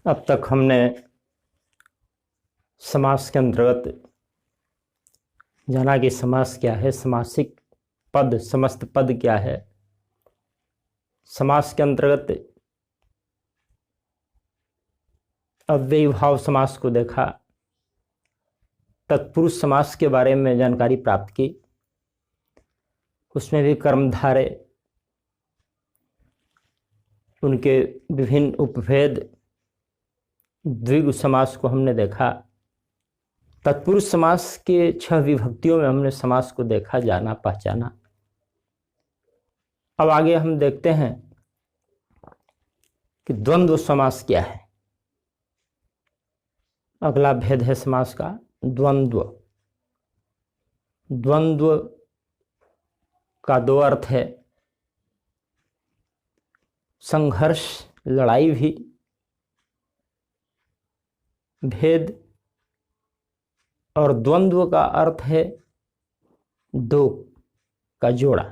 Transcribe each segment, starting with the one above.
अब तक हमने समास के अंतर्गत जाना कि समास क्या है, समासिक पद, समस्त पद क्या है। समास के अंतर्गत अव्ययी भाव समास को देखा, तत्पुरुष समास के बारे में जानकारी प्राप्त की, उसमें भी कर्मधारय, उनके विभिन्न उपभेद, द्विगु समास को हमने देखा। तत्पुरुष समास के 6 विभक्तियों में हमने समास को देखा, जाना, पहचाना। अब आगे हम देखते हैं कि द्वंद्व समास क्या है। अगला भेद है समास का द्वंद्व। द्वंद्व का 2 अर्थ है, संघर्ष, लड़ाई भी, भेद, और द्वंद्व का अर्थ है 2 का जोड़ा।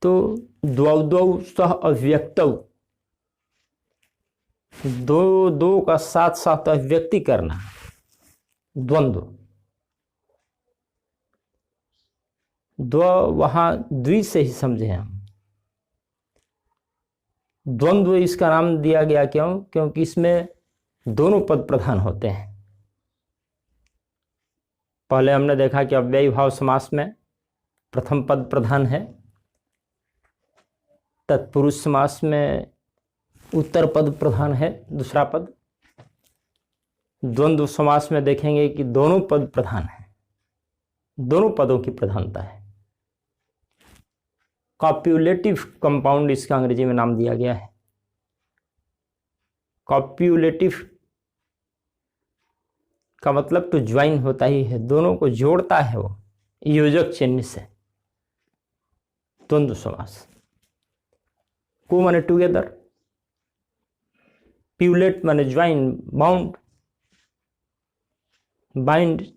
तो द्वौ सह अव्यक्तौ, दो का साथ साथ अभिव्यक्ति करना, द्वंद्व। वहां द्वि से ही समझे हम। द्वंद्व इसका नाम दिया गया क्यों? क्योंकि इसमें दोनों पद प्रधान होते हैं। पहले हमने देखा कि अव्ययी भाव समास में प्रथम पद प्रधान है, तत्पुरुष समास में उत्तर पद प्रधान है, दूसरा पद। द्वंद्व समास में देखेंगे कि दोनों पद प्रधान है, दोनों पदों की प्रधानता है। कॉप्युलेटिव कंपाउंड इसका अंग्रेजी में नाम दिया गया है। कॉप्युलेटिव का मतलब तो ज्वाइन होता ही है, दोनों को जोड़ता है वो योजक चिन्ह से। द्वंद्व समास को माने टुगेदर, प्यूलेट माने ज्वाइन, बाउंड, बाइंड।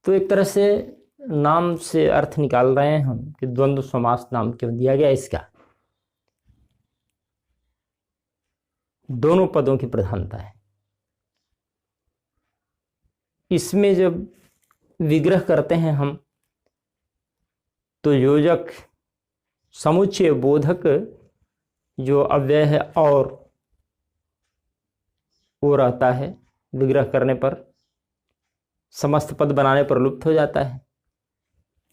तो एक तरह से नाम से अर्थ निकाल रहे हैं हम कि द्वंद्व समास नाम क्यों दिया गया इसका। दोनों पदों की प्रधानता है। इसमें जब विग्रह करते हैं हम तो योजक, समुच्चय, बोधक जो अव्यय है और वो रहता है, विग्रह करने पर समस्त पद बनाने पर लुप्त हो जाता है।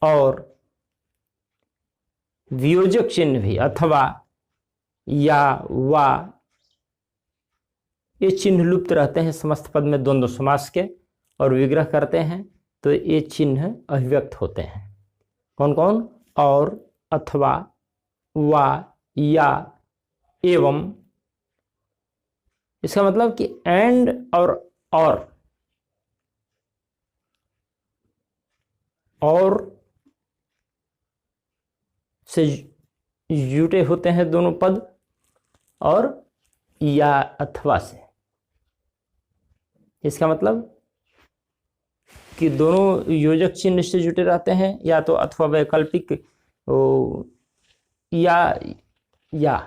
और वियोजक चिन्ह भी, अथवा, या, वा, ये चिन्ह लुप्त रहते हैं समस्त पद में द्वंद्व समास के, और विग्रह करते हैं तो ये चिन्ह अभिव्यक्त होते हैं। कौन कौन? और, अथवा, वा, या, एवं। इसका मतलब कि एंड और से जुटे होते हैं दोनों पद, और या अथवा से। इसका मतलब कि दोनों योजक चिन्ह से जुटे रहते हैं, या तो अथवा वैकल्पिक या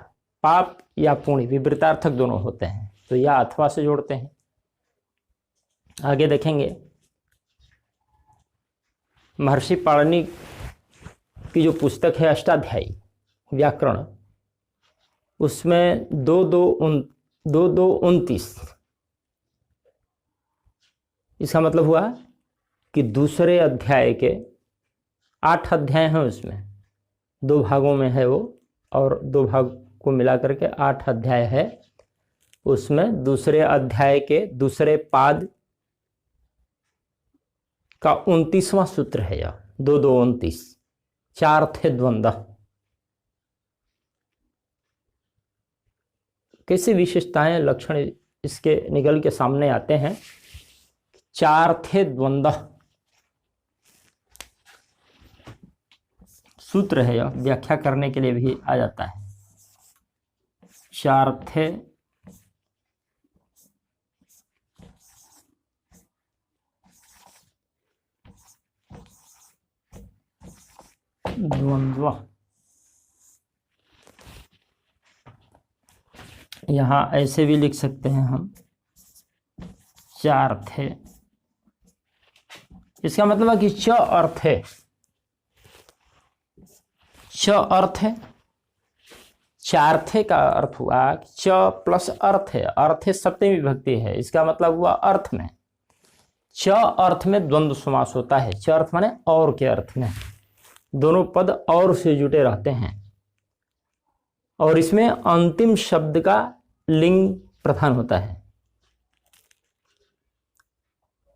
पाप या पुण्य विपरीतार्थक दोनों होते हैं, तो या अथवा से जोड़ते हैं। आगे देखेंगे महर्षि पाणिनि की जो पुस्तक है अष्टाध्यायी व्याकरण, उसमें 2229, इसका मतलब हुआ कि दूसरे अध्याय के 8 अध्याय हैं, उसमें 2 भागों में है वो, और 2 भाग को मिला करके 8 अध्याय है। उसमें दूसरे अध्याय के दूसरे पाद का 29वां सूत्र है यह, 2229। 4 थे द्वंद्व। कैसी विशेषताएं, लक्षण इसके निकल के सामने आते हैं। 4 थे द्वंद्व सूत्र है यह, व्याख्या करने के लिए भी आ जाता है। 4 थे द्वंद्व। यहाँ ऐसे भी लिख सकते हैं हम, चार थे। इसका मतलब है कि च अर्थ है, च अर्थ है, चार थे का अर्थ हुआ च प्लस अर्थ है, अर्थ है सप्तमी विभक्ति है, इसका मतलब हुआ अर्थ में। च अर्थ में द्वंद्व समास होता है, च अर्थ माने और के अर्थ में, दोनों पद और से जुटे रहते हैं, और इसमें अंतिम शब्द का लिंग प्रधान होता है।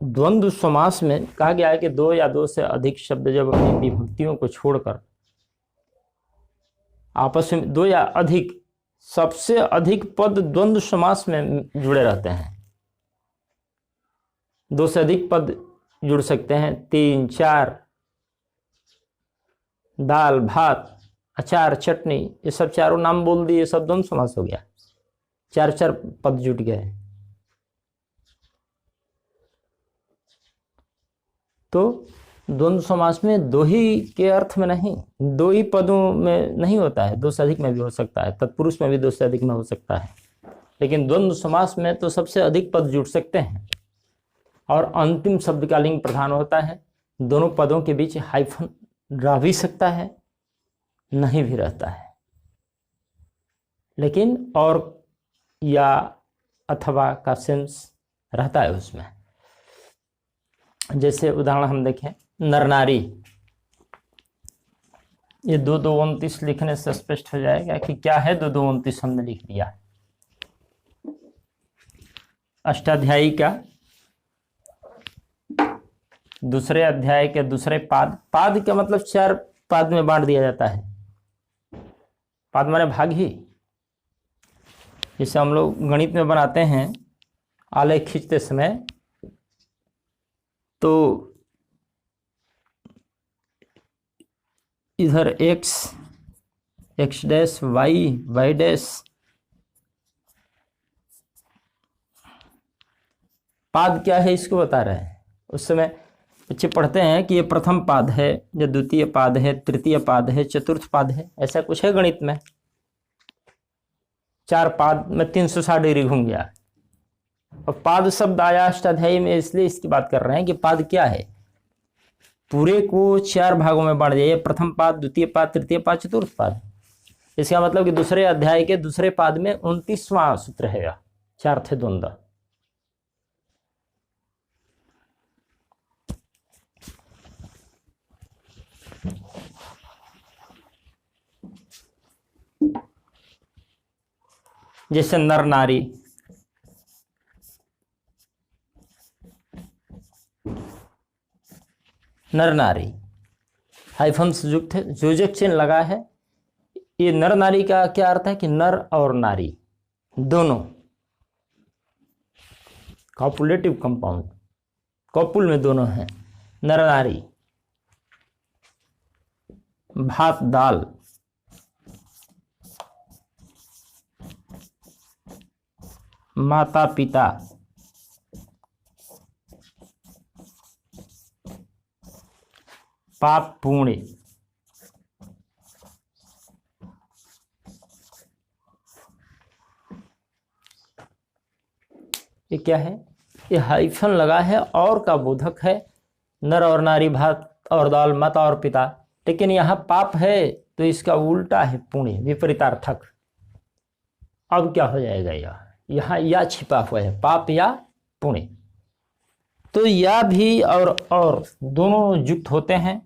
द्वंद्व समास में कहा गया है कि दो या दो से अधिक शब्द जब अपनी विभक्तियों को छोड़कर आपस में, दो या अधिक, सबसे अधिक पद द्वंद्व समास में जुड़े रहते हैं। दो से अधिक पद जुड़ सकते हैं, तीन, चार, दाल, भात, अचार, चटनी, ये सब चारों नाम बोल दिए, सब द्वंद्व समास हो गया, चार चार पद जुट गए। तो द्वंद्व समास में दो ही के अर्थ में नहीं, दो ही पदों में नहीं होता है, दो से अधिक में भी हो सकता है, तत्पुरुष में भी दो से अधिक में हो सकता है, लेकिन द्वंद्व समास में तो सबसे अधिक पद जुड़ सकते हैं और अंतिम शब्द का लिंग प्रधान होता है। दोनों पदों के बीच हाइफन रह भी सकता है, नहीं भी रहता है, लेकिन और या अथवा का सेंस रहता है उसमें। जैसे उदाहरण हम देखें, नर नारी, ये 2229 लिखने से स्पष्ट हो जाएगा कि क्या है। 2229 हमने लिख दिया। अष्टाध्यायी का दूसरे अध्याय के दूसरे पाद, पाद का मतलब चार पाद में बांट दिया जाता है। पाद माने भाग ही, जैसे हम लोग गणित में बनाते हैं आलेख खींचते समय, तो इधर x, x dash, y, y dash, पाद क्या है इसको बता रहे हैं। उस समय बच्चे पढ़ते हैं कि ये प्रथम पाद है, या द्वितीय पाद है, तृतीय पाद है, चतुर्थ पाद है, ऐसा कुछ है गणित में। चार पाद में 360 डिग्री घूम गया। और पाद शब्द आया अष्टाध्यायी में, इसलिए इसकी बात कर रहे हैं कि पाद क्या है। पूरे को चार भागों में बांट दिया, प्रथम पाद, द्वितीय पाद, तृतीय पाद, चतुर्थ पाद। इसका मतलब कि दूसरे अध्याय के दूसरे पाद में 29वां सूत्र है, चार थे द्वंद्व। जैसे नर नारी, नर नारी हाइफन से युक्त है, योजक चिन्ह लगा है। ये नर नारी का क्या अर्थ है कि नर और नारी दोनों, कॉपुलेटिव कंपाउंड, कॉपुल में दोनों हैं। नर नारी, भात दाल, माता पिता, पाप पुण्य, ये क्या है? ये हाइफन लगा है, और का बोधक है। नर और नारी, भात और दाल, माता और पिता, लेकिन यहाँ पाप है तो इसका उल्टा है पुण्य, विपरीतार्थक। अब क्या हो जाएगा? यहाँ या छिपा हुआ है, पाप या पुण्य। तो या भी और दोनों युक्त होते हैं।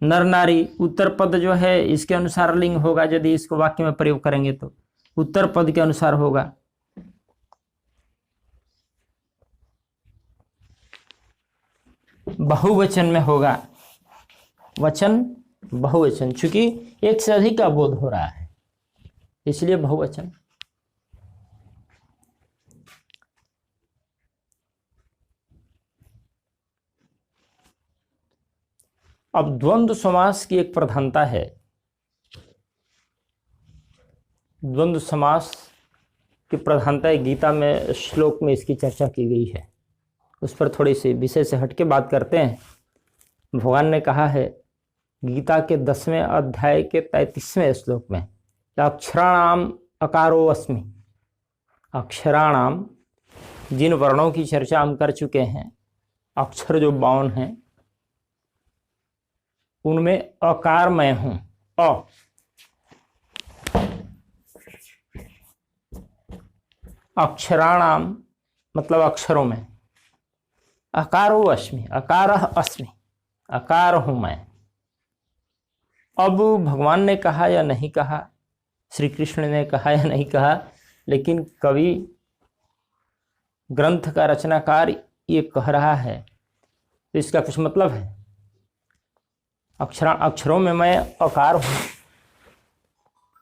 नर नारी उत्तर पद जो है इसके अनुसार लिंग होगा, यदि इसको वाक्य में प्रयोग करेंगे तो उत्तर पद के अनुसार होगा। बहुवचन में होगा, वचन बहुवचन, चूंकि एक से अधिक का बोध हो रहा है इसलिए बहुवचन। अब द्वंद्व समास की एक प्रधानता है। द्वंद्व समास की प्रधानता गीता में श्लोक में इसकी चर्चा की गई है, उस पर थोड़ी सी विषय से हटके बात करते हैं। भगवान ने कहा है गीता के 10वें अध्याय के 33वें श्लोक में, अक्षराणाम अकारो अस्मि। अक्षराणाम, जिन वर्णों की चर्चा हम कर चुके हैं, अक्षर जो 52 हैं, उनमें अकार मैं हूं। अक्षराणाम मतलब अक्षरों में, अकारो अस्मि, अकारः अस्मि, अकार हूं मैं। अब भगवान ने कहा या नहीं कहा, श्री कृष्ण ने कहा या नहीं कहा, लेकिन कवि ग्रंथ का रचनाकार ये कह रहा है तो इसका कुछ मतलब है। अक्षरों में मैं अकार हूं,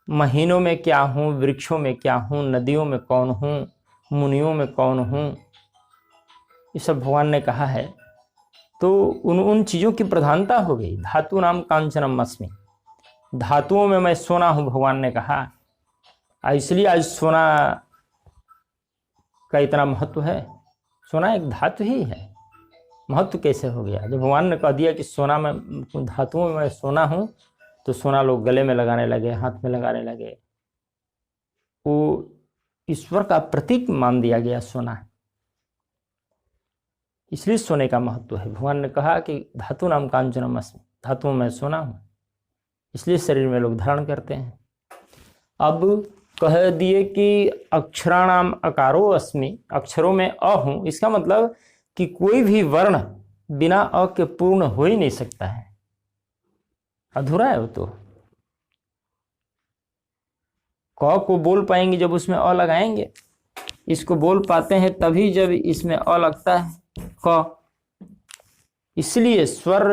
महीनों में क्या हूं, वृक्षों में क्या हूं, नदियों में कौन हूं, मुनियों में कौन हूं, ये सब भगवान ने कहा है। तो उन चीज़ों की प्रधानता हो गई। धातु नाम कांचनम अस्मि, धातुओं में मैं सोना हूं, भगवान ने कहा। इसलिए आज सोना का इतना महत्व है। सोना एक धातु ही है, महत्व कैसे हो गया? जब भगवान ने कह दिया कि सोना में, धातुओं में मैं सोना हूं, तो सोना लोग गले में लगाने लगे, हाथ में लगाने लगे। वो ईश्वर का प्रतीक मान दिया गया सोना, इसलिए सोने का महत्व है। भगवान ने कहा कि धातु नाम कांचनम अस्मि, धातुओं में सोना हूं, इसलिए शरीर में लोग धारण करते हैं। अब कह दिए कि अक्षराणाम अकारो अस्मि, अक्षरों में अ हूं, इसका मतलब कि कोई भी वर्ण बिना अ के पूर्ण हो ही नहीं सकता है, अधूरा है वो। तो क को बोल पाएंगे जब उसमें अ लगाएंगे, इसको बोल पाते हैं तभी जब इसमें अ लगता है, क। इसलिए स्वर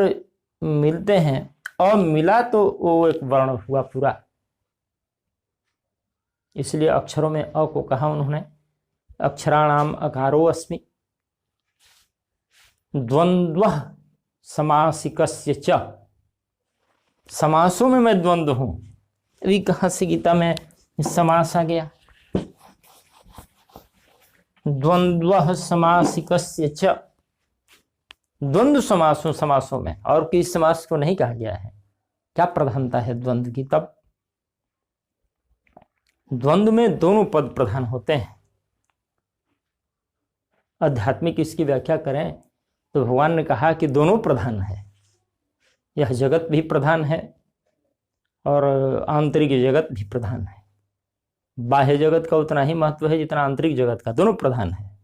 मिलते हैं, अ मिला तो वो एक वर्ण हुआ पूरा। इसलिए अक्षरों में अ को कहा उन्होंने, अक्षराणाम अकारो अस्मि। द्वंद्वः समासिकस्य च, समासों में मैं द्वंद्व हूं। अभी कहां से गीता में समास आ गया? द्वंद्वः समासिकस्य च, द्वंद्व समासों में, और किस समास को नहीं कहा गया है। क्या प्रधानता है द्वंद्व की? तब द्वंद्व में दोनों पद प्रधान होते हैं। आध्यात्मिक इसकी व्याख्या करें तो भगवान ने कहा कि दोनों प्रधान है। यह जगत भी प्रधान है और आंतरिक जगत भी प्रधान है। बाह्य जगत का उतना ही महत्व है जितना आंतरिक जगत का, दोनों प्रधान है।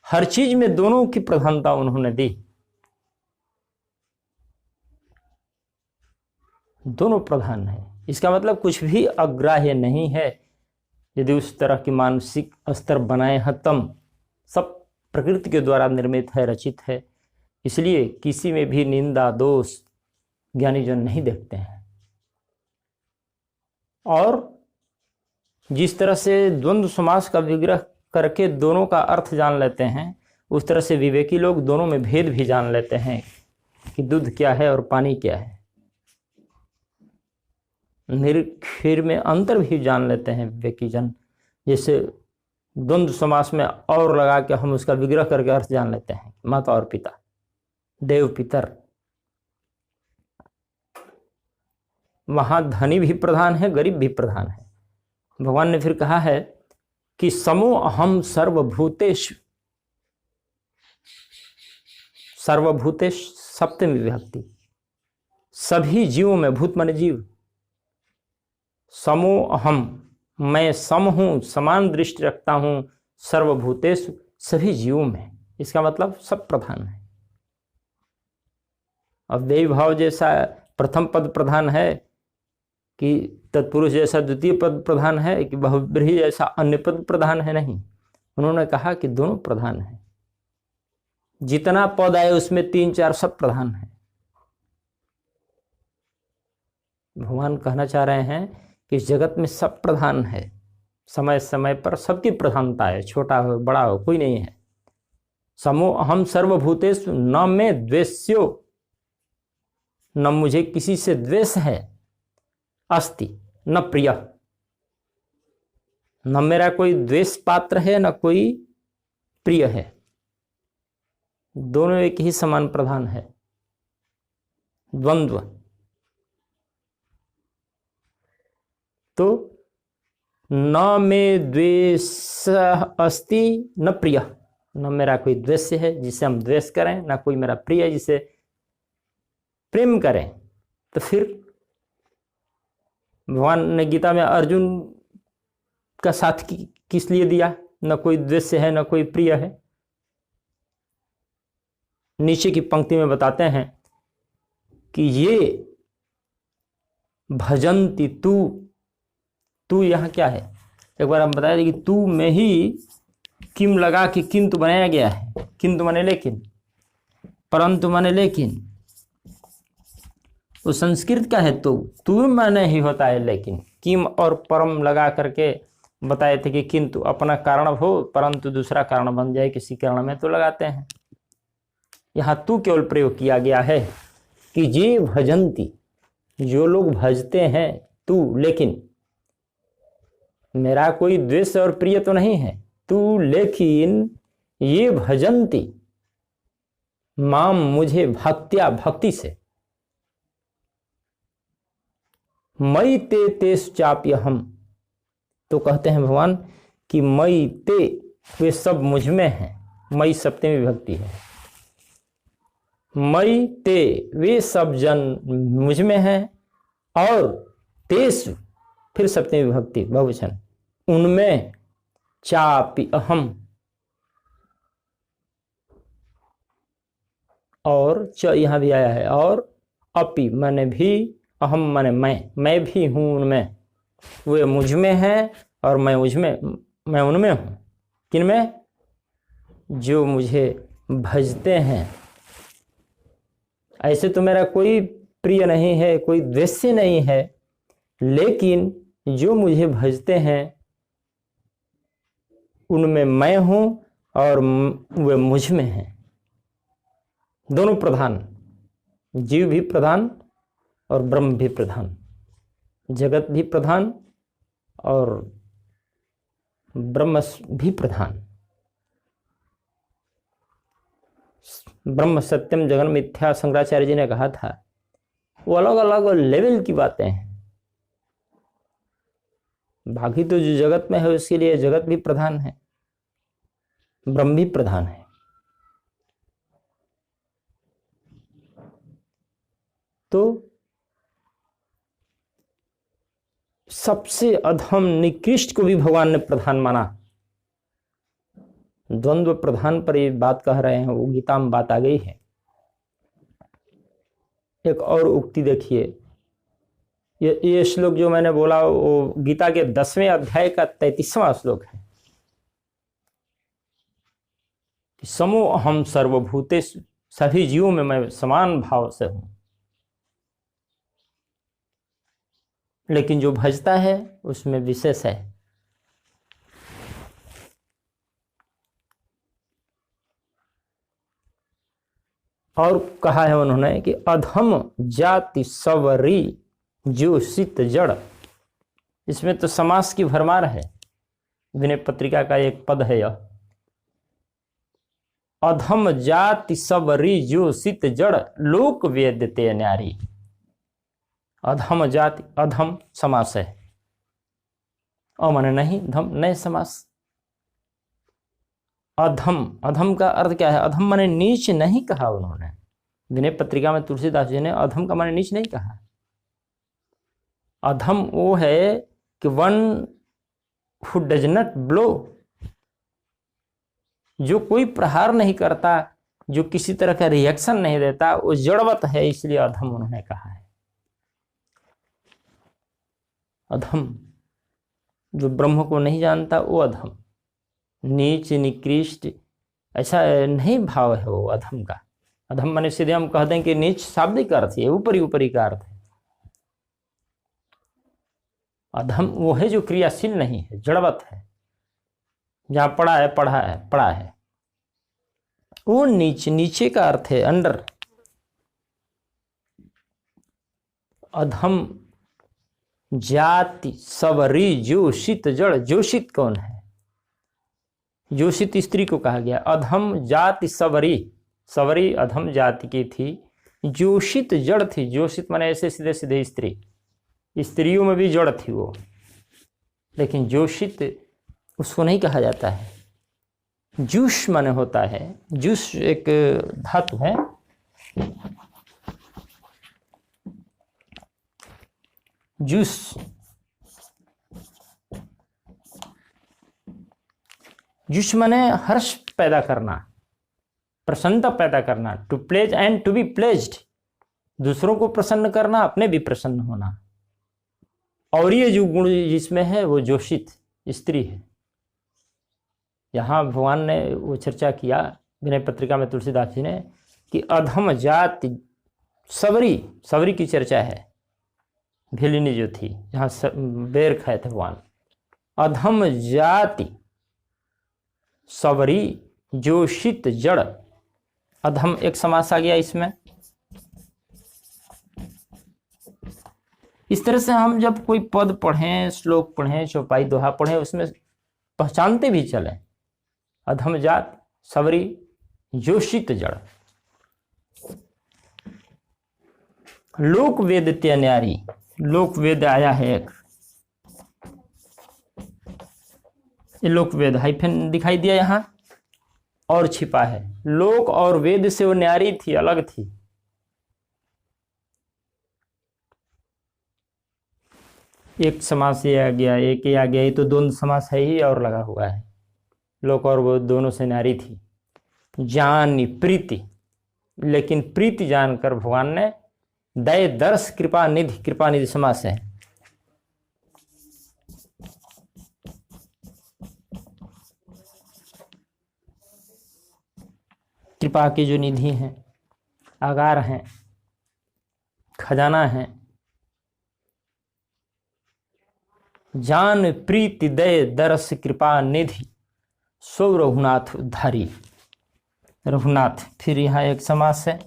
हर चीज में दोनों की प्रधानता उन्होंने दी, दोनों प्रधान है। इसका मतलब कुछ भी अग्राह्य नहीं है। यदि उस तरह की मानसिक स्तर बनाए हैं, तम सब प्रकृति के द्वारा निर्मित है, रचित है। इसलिए किसी में भी निंदा दोष ज्ञानीजन नहीं देखते हैं। और जिस तरह से द्वंद्व समास का विग्रह करके दोनों का अर्थ जान लेते हैं, उस तरह से विवेकी लोग दोनों में भेद भी जान लेते हैं कि दूध क्या है और पानी क्या है। निरक्षीर में अंतर भी जान लेते हैं विवेकी जन। जैसे द्वंद्व समास में और लगा के हम उसका विग्रह करके अर्थ जान लेते हैं, माता और पिता, देव पितर। वहां धनी भी प्रधान है, गरीब भी प्रधान है। भगवान ने फिर कहा है कि समो अहम सर्वभूतेषु, सर्वभूतेषु सप्तमी विभक्ति, सभी जीवों में, भूत माने जीव, समो अहम, मैं सम हूं, समान दृष्टि रखता हूं, सर्वभूतेषु, सभी जीवों में। इसका मतलब सब प्रधान है। अव्ययी भाव जैसा प्रथम पद प्रधान है, कि तत्पुरुष जैसा द्वितीय पद प्रधान है, कि बहुब्रीहि जैसा अन्य पद प्रधान है, नहीं। उन्होंने कहा कि दोनों प्रधान है। जितना पद आए उसमें 3-4 सब प्रधान है। भगवान कहना चाह रहे हैं कि इस जगत में सब प्रधान है, समय समय पर सबकी प्रधानता है, छोटा हो बड़ा हो कोई नहीं है। समो अहम सर्वभूतेषु न में द्वेष्यो, न मुझे किसी से द्वेष है, अस्ति न प्रिय, न मेरा कोई द्वेष पात्र है न कोई प्रिय है। दोनों एक ही समान प्रधान है। द्वंद्व तो न मे द्वेष अस्ति न प्रिय, न मेरा कोई द्वेष है जिसे हम द्वेष करें, न कोई मेरा प्रिय है जिसे प्रेम करें। तो फिर भगवान ने गीता में अर्जुन का साथ किस लिए दिया? न कोई द्वेष है न कोई प्रिय है। नीचे की पंक्ति में बताते हैं कि ये भजन्ति तू यहां क्या है? एक बार हम बताया कि तू में ही किम लगा के किंतु बनाया गया है। किंतु माने लेकिन, परंतु माने लेकिन। वो संस्कृत का है तू माने ही होता है लेकिन। किम और परम लगा करके बताए थे कि किंतु अपना कारण हो परंतु दूसरा कारण बन जाए किसी कारण में तो लगाते हैं। यहाँ तू केवल प्रयोग किया गया है कि ये भजंती, जो लोग भजते हैं, तू लेकिन, मेरा कोई द्वेष और प्रिय तो नहीं है, तू लेकिन ये भजंती माम, मुझे भक्त्या, भक्ति से, मई ते तेस चाप्य हम। तो कहते हैं भगवान कि मई ते, वे सब मुझ में हैं। मई सप्तमी विभक्ति है। मई ते, वे सब जन मुझ में हैं, और तेस फिर सप्तमी विभक्ति बहुवचन, उनमें चापि अहम, और च यहां भी आया है, और अपि माने भी, अहम माने मैं भी हूं उनमें। वे मुझ में हैं और मैं उनमें हूं। किनमें? जो मुझे भजते हैं। ऐसे तो मेरा कोई प्रिय नहीं है, कोई द्वेष्य नहीं है, लेकिन जो मुझे भजते हैं उनमें मैं हूं और वे मुझ में हैं। दोनों प्रधान, जीव भी प्रधान और ब्रह्म भी प्रधान, जगत भी प्रधान और ब्रह्म भी प्रधान। ब्रह्म सत्यम जगन मिथ्या शंकराचार्य जी ने कहा था, वो अलग अलग लेवल की बातें हैं। बाकी तो जो जगत में है उसके लिए जगत भी प्रधान है, ब्रह्म भी प्रधान है। तो सबसे अधम निकृष्ट को भी भगवान ने प्रधान माना। द्वंद्व प्रधान पर ये बात कह रहे हैं, वो गीता में बात आ गई है। एक और उक्ति देखिए, ये श्लोक जो मैंने बोला वो गीता के 10वें अध्याय का 33वां श्लोक है। समो अहम सर्वभूतेषु, सभी जीवों में मैं समान भाव से हूं, लेकिन जो भजता है उसमें विशेष है। और कहा है उन्होंने कि अधम जाति सवरी जोषित जड़। इसमें तो समास की भरमार है। विनय पत्रिका का एक पद है यह, अधम जाति सवरी जोषित जड़ लोक वेद्यते न्यारी। अधम जाति, अधम समास है, माने नहीं, धम नए समास। अधम, अधम का अर्थ क्या है? अधम माने नीच नहीं कहा उन्होंने। विनय पत्रिका में तुलसीदास जी ने अधम का माने नीच नहीं कहा। अधम वो है कि one who does not blow, जो कोई प्रहार नहीं करता, जो किसी तरह का रिएक्शन नहीं देता, वो जड़वत है, इसलिए अधम उन्होंने कहा है। अधम जो ब्रह्म को नहीं जानता वो अधम, नीच निकृष्ट ऐसा नहीं भाव है वो अधम का। अधम माने सीधे हम कहते हैं कि नीच शाब्दिक अर्थ है, ऊपरी ऊपरी का अर्थ है। अधम वो है जो क्रियाशील नहीं है, जड़वत है, जहां पड़ा है पड़ा है। वो नीचे का अर्थ है, अंडर। अधम जाति सवरी जोषित जड़। जोषित कौन है? जोषित स्त्री को कहा गया। अधम जाति सवरी, सवरी अधम जाति की थी, जोषित जड़ थी। जोषित माने ऐसे सीधे सीधे स्त्री, स्त्रियों में भी जड़ थी वो। लेकिन जोशित उसको नहीं कहा जाता है। जूश माने होता है, जूश एक धातु है, जूस, जूस माने हर्ष पैदा करना, प्रसन्नता पैदा करना। To please and to be pleased, दूसरों को प्रसन्न करना, अपने भी प्रसन्न होना। और ये जो गुण जिसमें है वो जोशित स्त्री है। यहाँ भगवान ने वो चर्चा किया विनय पत्रिका में तुलसीदास जी ने कि अधम जाति सबरी, सबरी की चर्चा है, भेलिनी जो थी जहाँ बेर खाए थे भगवान। अधम जाति सबरी जोशित जड़, अधम एक समास आ गया इसमें। इस तरह से हम जब कोई पद पढ़ें, श्लोक पढ़ें, चौपाई दोहा पढ़ें, उसमें पहचानते भी चलें। अधम जात सबरी जोशित जड़, लोक वेद ते न्यारी, लोक वेद आया है एक, ये लोक वेद हाइफन दिखाई दिया यहां और छिपा है। लोक और वेद से वो न्यारी थी, अलग थी। एक समास ये आ गया, एक ये आ गया, ये तो द्वंद्व समास है ही और लगा हुआ है। लोक और वो दोनों से न्यारी थी। जानी प्रीति, लेकिन प्रीति जानकर भगवान ने दय दर्श कृपा निधि, कृपा निधि समास है। कृपा की जो निधि हैं, आगार हैं, खजाना है। जान प्रीति दय दर्श कृपा निधि, सो रघुनाथ उद्धारी। रघुनाथ, फिर यहाँ एक समास है,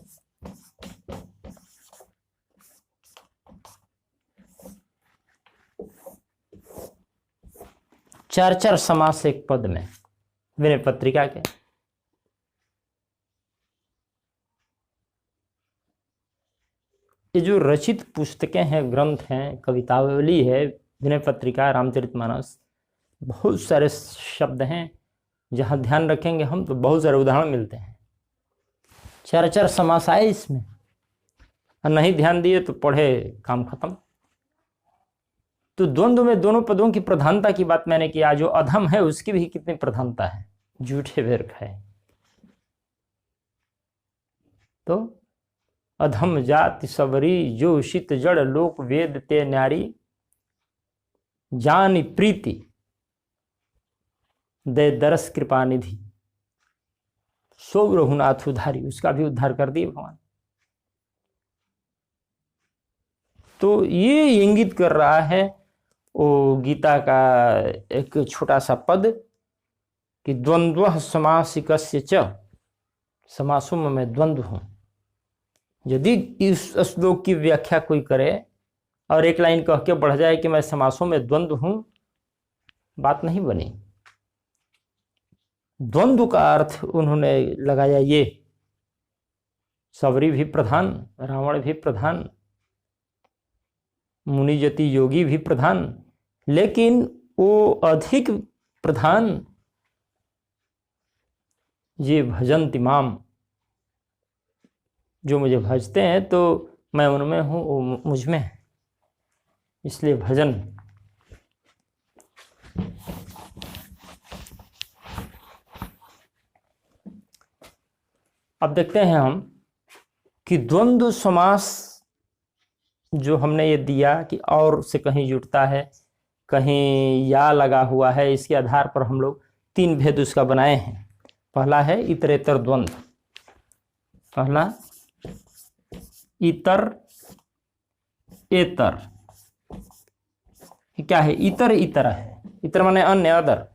चार चार समास एक पद में विनय पत्रिका के। ये जो रचित पुस्तकें हैं, ग्रंथ हैं, कवितावली है, विनय पत्रिका, रामचरितमानस, बहुत सारे शब्द हैं जहाँ ध्यान रखेंगे हम तो बहुत सारे उदाहरण मिलते हैं। चार चार समास आए इसमें, और नहीं ध्यान दिए तो पढ़े काम खत्म। तो द्वंद्व में दोनों पदों की प्रधानता की बात मैंने किया। जो अधम है उसकी भी कितनी प्रधानता है, झूठे बेर खाए। तो अधम जाति सबरी जोशित जड़, लोक वेद ते न्यारी। जानी प्रीति दे दरस कृपा निधि, सो रघुनाथ उद्धारी, उसका भी उद्धार कर दिए भगवान। तो ये इंगित कर रहा है वो गीता का एक छोटा सा पद कि द्वंद्व समासिकस्य च, समासों में द्वंद्व हूं। यदि इस श्लोक की व्याख्या कोई करे और एक लाइन कह के बढ़ जाए कि मैं समासों में द्वंद्व हूं, बात नहीं बनी। द्वंद्व का अर्थ उन्होंने लगाया ये, सबरी भी प्रधान, रावण भी प्रधान, मुनिजति योगी भी प्रधान, लेकिन वो अधिक प्रधान ये भजन्ति माम, जो मुझे भजते हैं तो मैं उनमें हूं, वो मुझ में है, इसलिए भजन। अब देखते हैं हम कि द्वंद्व समास जो हमने ये दिया कि और से कहीं जुड़ता है, कहीं या लगा हुआ है, इसके आधार पर हम लोग तीन भेद उसका बनाए हैं। पहला है इतरेतर द्वंद्व, पहला इतर एतर। क्या है? इतर इतर है, इतर माने अन्य, अदर,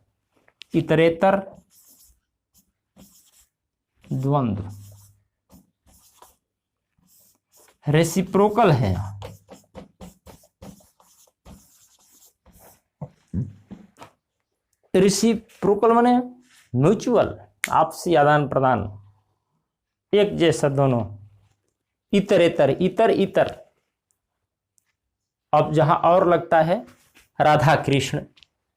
इतरेतर द्वंद्व। रेसिप्रोकल है, रेसिप्रोकल माने म्यूचुअल, आपसी आदान प्रदान, एक जैसा दोनों। इतरेतर, इतर इतर। अब जहां और लगता है राधा कृष्ण,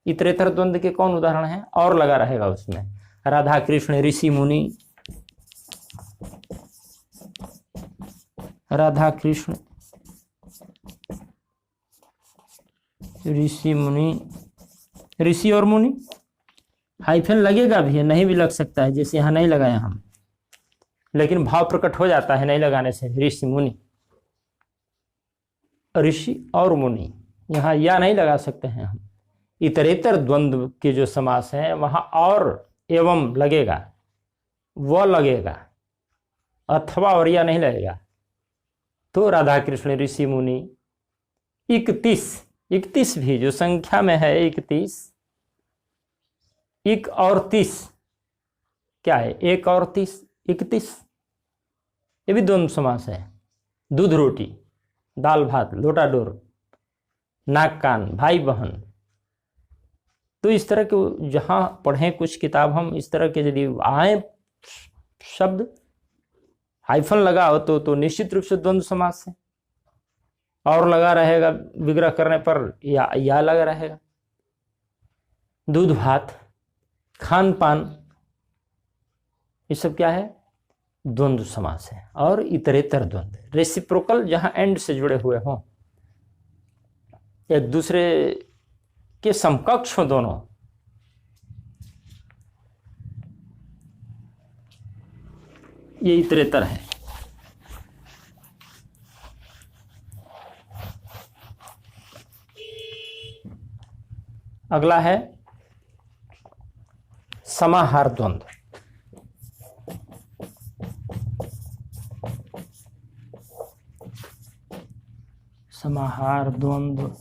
इतरेतर द्वंद्व के कौन उदाहरण है? और लगा रहेगा उसमें, राधा कृष्ण, ऋषि मुनि, राधा कृष्ण, ऋषि मुनि, ऋषि और मुनि, हाइफन लगेगा भी है, नहीं भी लग सकता है, जैसे यहाँ नहीं लगाया हम, लेकिन भाव प्रकट हो जाता है नहीं लगाने से। ऋषि मुनि, ऋषि और मुनि, यहाँ या नहीं लगा सकते हैं हम। इतरेतर द्वंद्व के जो समास हैं वहां और एवं लगेगा, वह लगेगा, अथवा और या नहीं लगेगा। तो राधा कृष्ण, ऋषि मुनि, 31 भी जो संख्या में है 31, 1 और 30 क्या है? 1 और 30, 31, ये भी द्वंद्व समास है। दूध रोटी, दाल भात, लोटा डोर, नाक कान, भाई बहन। तो इस तरह के जहां पढ़ें कुछ किताब हम, इस तरह के यदि आए शब्द हाइफन लगाओ तो निश्चित रूप से द्वंद्व समास है। और लगा रहेगा विग्रह करने पर या लगा रहेगा। दूध भात, खान पान, ये सब क्या है? द्वंद्व समास है। और इतरेतर द्वंद्व, रेसिप्रोकल, जहां एंड से जुड़े हुए हों, एक दूसरे के समकक्ष हो दोनों, ये इतरेतर है। अगला है समाहार द्वंद्व। समाहार द्वंद्व,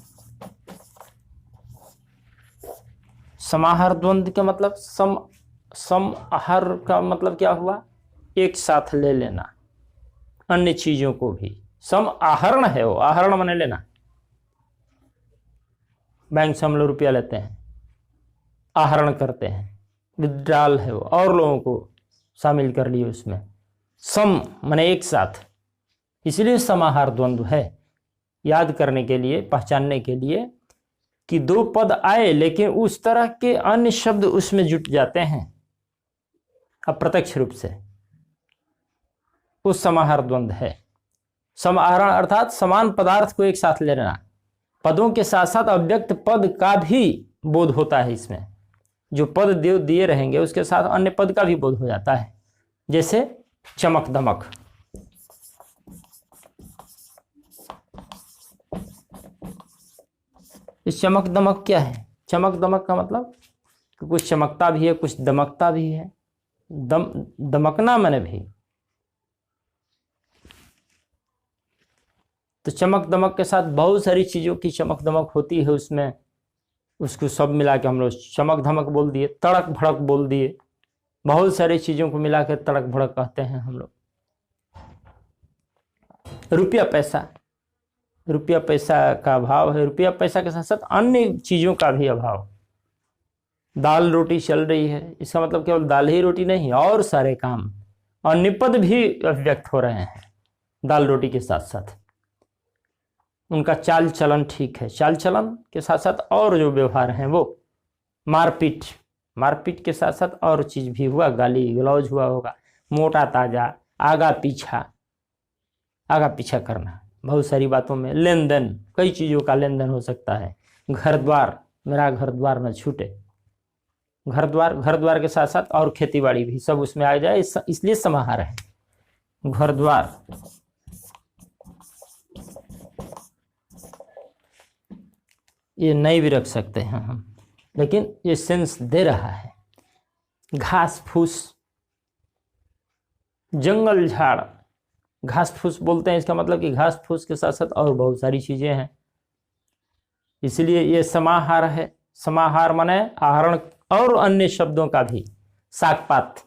समाहार द्वंद्व का मतलब समाहार का मतलब क्या हुआ? एक साथ ले लेना अन्य चीजों को भी। सम आहरण है, वो आहरण माने लेना। बैंक से हम लोग रुपया लेते हैं, आहरण करते हैं, विड्रॉल है वो, और लोगों को शामिल कर लिए उसमें। सम माने एक साथ, इसलिए समाहार द्वंद्व है। याद करने के लिए, पहचानने के लिए कि दो पद आए लेकिन उस तरह के अन्य शब्द उसमें जुट जाते हैं अप्रत्यक्ष रूप से, उस समाहार द्वंद्व है। समाहरण अर्थात समान पदार्थ को एक साथ ले लेना। पदों के साथ साथ अव्यक्त पद का भी बोध होता है इसमें। जो पद दिए रहेंगे उसके साथ अन्य पद का भी बोध हो जाता है। जैसे चमक दमक, इस चमक दमक क्या है? चमक दमक का मतलब कि कुछ चमकता भी है, कुछ दमकता भी है। दमकना मैंने भी, तो चमक दमक के साथ बहुत सारी चीजों की चमक दमक होती है उसमें। उसको सब मिला के हम लोग चमक धमक बोल दिए, तड़क भड़क बोल दिए, बहुत सारी चीजों को मिला के तड़क भड़क कहते हैं हम लोग। रुपया पैसा, रुपया पैसा का अभाव है, रुपया पैसा के साथ साथ अन्य चीजों का भी अभाव। दाल रोटी चल रही है, इसका मतलब केवल दाल ही रोटी नहीं, और सारे काम अन्य पद भी व्यक्त हो रहे हैं दाल रोटी के साथ साथ। उनका चाल चलन ठीक है, चाल चलन के साथ साथ और जो व्यवहार हैं वो, मारपीट, मारपीट के साथ साथ और चीज भी हुआ, गाली गलौज हुआ होगा, मोटा ताजा, आगा पीछा करना, बहुत सारी बातों में लेन देन, कई चीजों का लेन देन हो सकता है। घर द्वार, मेरा घर द्वार न छूटे, घर द्वार के साथ साथ और खेती बाड़ी भी सब उसमें आ जाए, इसलिए समाहार है। घर द्वार, ये नहीं भी रख सकते हैं हम, लेकिन ये सेंस दे रहा है। घास फूस, जंगल झाड़, घास फूस बोलते हैं, इसका मतलब कि घास फूस के साथ साथ और बहुत सारी चीजें हैं, इसलिए ये समाहार है। समाहार माने आहरण और अन्य शब्दों का भी, सागपात।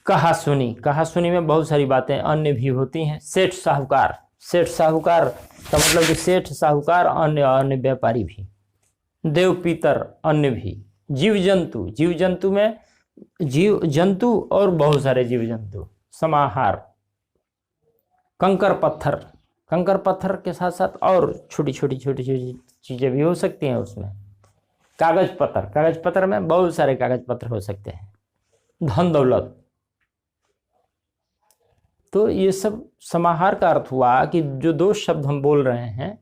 कहा सुनी में बहुत सारी बातें अन्य भी होती हैं। सेठ साहूकार, सेठ साहूकार का मतलब कि सेठ साहूकार, अन्य व्यापारी भी। देव पितर, अन्य भी। जीव जंतु, जीव जंतु में जीव जंतु और बहुत सारे जीव जंतु, समाहार। कंकर कंकर पत्थर के साथ साथ और छोटी छोटी चीजें भी हो सकती हैं उसमें। कागज पत्र में बहुत सारे कागज पत्र हो सकते हैं। धन दौलत, तो ये सब समाहार का अर्थ हुआ कि जो दो शब्द हम बोल रहे हैं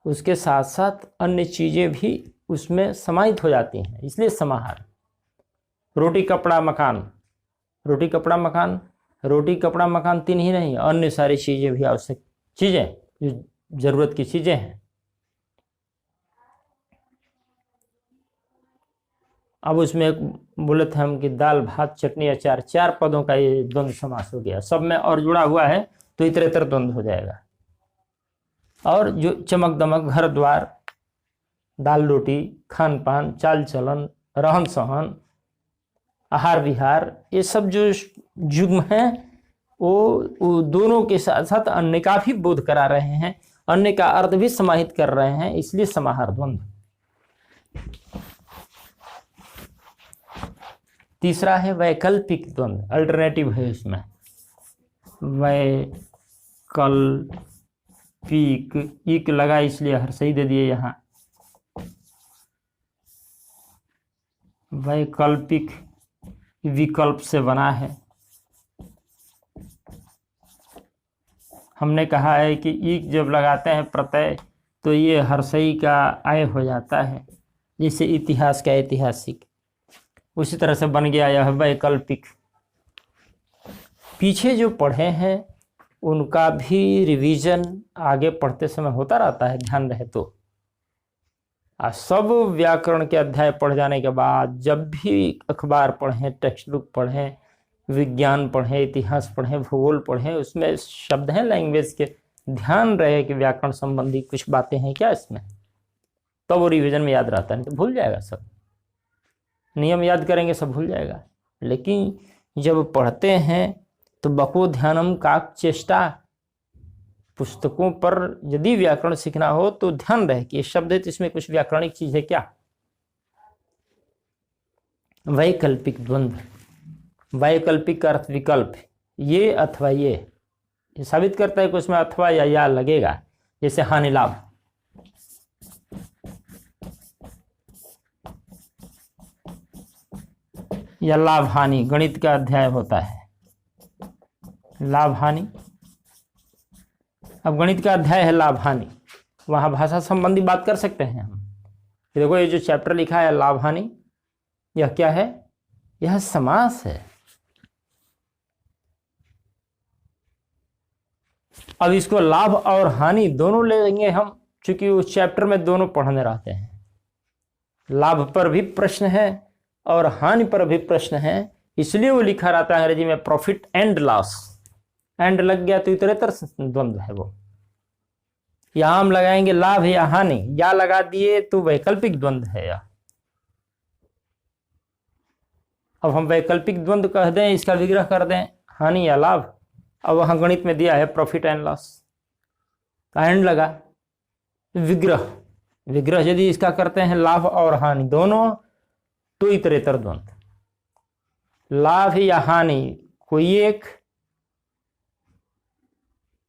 उसके साथ साथ अन्य चीजें भी उसमें समाहित हो जाती हैं, इसलिए समाहार। रोटी कपड़ा मकान, रोटी कपड़ा मकान तीन ही नहीं, अन्य सारी चीजें भी आवश्यक चीजें जो जरूरत की चीजें हैं। अब उसमें एक बोले थे हम कि दाल भात चटनी अचार, 4 पदों का ये द्वंद्व समास हो गया। सब में और जुड़ा हुआ है तो इतरेतर द्वंद्व हो जाएगा। और जो चमक दमक, घर द्वार, दाल रोटी, खान पान, चाल चलन, रहन सहन, आहार विहार, ये सब जो युग्म हैं वो दोनों के साथ साथ अन्य का भी बोध करा रहे हैं, अन्य का अर्थ भी समाहित कर रहे हैं, इसलिए समाहार द्वंद्व। तीसरा है वैकल्पिक द्वंद्व, अल्टरनेटिव है इसमें। वैकल्पिक, इक लगा इसलिए हर सही दे दिए यहां। वैकल्पिक विकल्प से बना है। हमने कहा है कि इक जब लगाते हैं प्रत्यय तो ये हर्षई का आय हो जाता है, जैसे इतिहास का ऐतिहासिक, उसी तरह से बन गया यह वैकल्पिक। पीछे जो पढ़े हैं उनका भी रिवीजन आगे पढ़ते समय होता रहता है, ध्यान रहे तो। सब व्याकरण के अध्याय पढ़ जाने के बाद जब भी अखबार पढ़ें, टेक्स्ट बुक पढ़ें, विज्ञान पढ़ें, इतिहास पढ़ें, भूगोल पढ़ें, उसमें शब्द हैं लैंग्वेज के, ध्यान रहे कि व्याकरण संबंधी कुछ बातें हैं क्या इसमें, तो वो रिवीजन में याद रहता है, नहीं तो भूल जाएगा सब। नियम याद करेंगे सब भूल जाएगा, लेकिन जब पढ़ते हैं तो बको ध्यानम काक चेष्टा, पुस्तकों पर यदि व्याकरण सीखना हो तो ध्यान रहे कि ये शब्द है तो इसमें कुछ व्याकरणिक चीज है क्या। वैकल्पिक द्वंद्व, वैकल्पिक का अर्थ विकल्प, ये अथवा ये साबित करता है कि उसमें अथवा या लगेगा, जैसे हानि लाभ। या लाभ हानि, गणित का अध्याय होता है लाभ हानि। अब गणित का अध्याय है लाभ हानि, वहां भाषा संबंधी बात कर सकते हैं हम। देखो ये जो चैप्टर लिखा है लाभ हानि, यह क्या है, यह समास है। अब इसको लाभ और हानि दोनों ले लेंगे हम, क्योंकि उस चैप्टर में दोनों पढ़ने रहते हैं। लाभ पर भी प्रश्न है और हानि पर भी प्रश्न है, इसलिए वो लिखा रहता है अंग्रेजी में प्रॉफिट एंड लॉस। एंड लग गया तो इतरेतर द्वंद्व है वो। यहां हम लगाएंगे लाभ या हानि, या लगा दिए तो वैकल्पिक द्वंद्व है यह। अब हम वैकल्पिक द्वंद्व कह दें, इसका विग्रह कर दें हानि या लाभ। अब वहां गणित में दिया है प्रॉफिट एंड लॉस, एंड लगा विग्रह, विग्रह यदि इसका करते हैं लाभ और हानि दोनों तो इतरेतर द्वंद्व। लाभ या हानि कोई एक,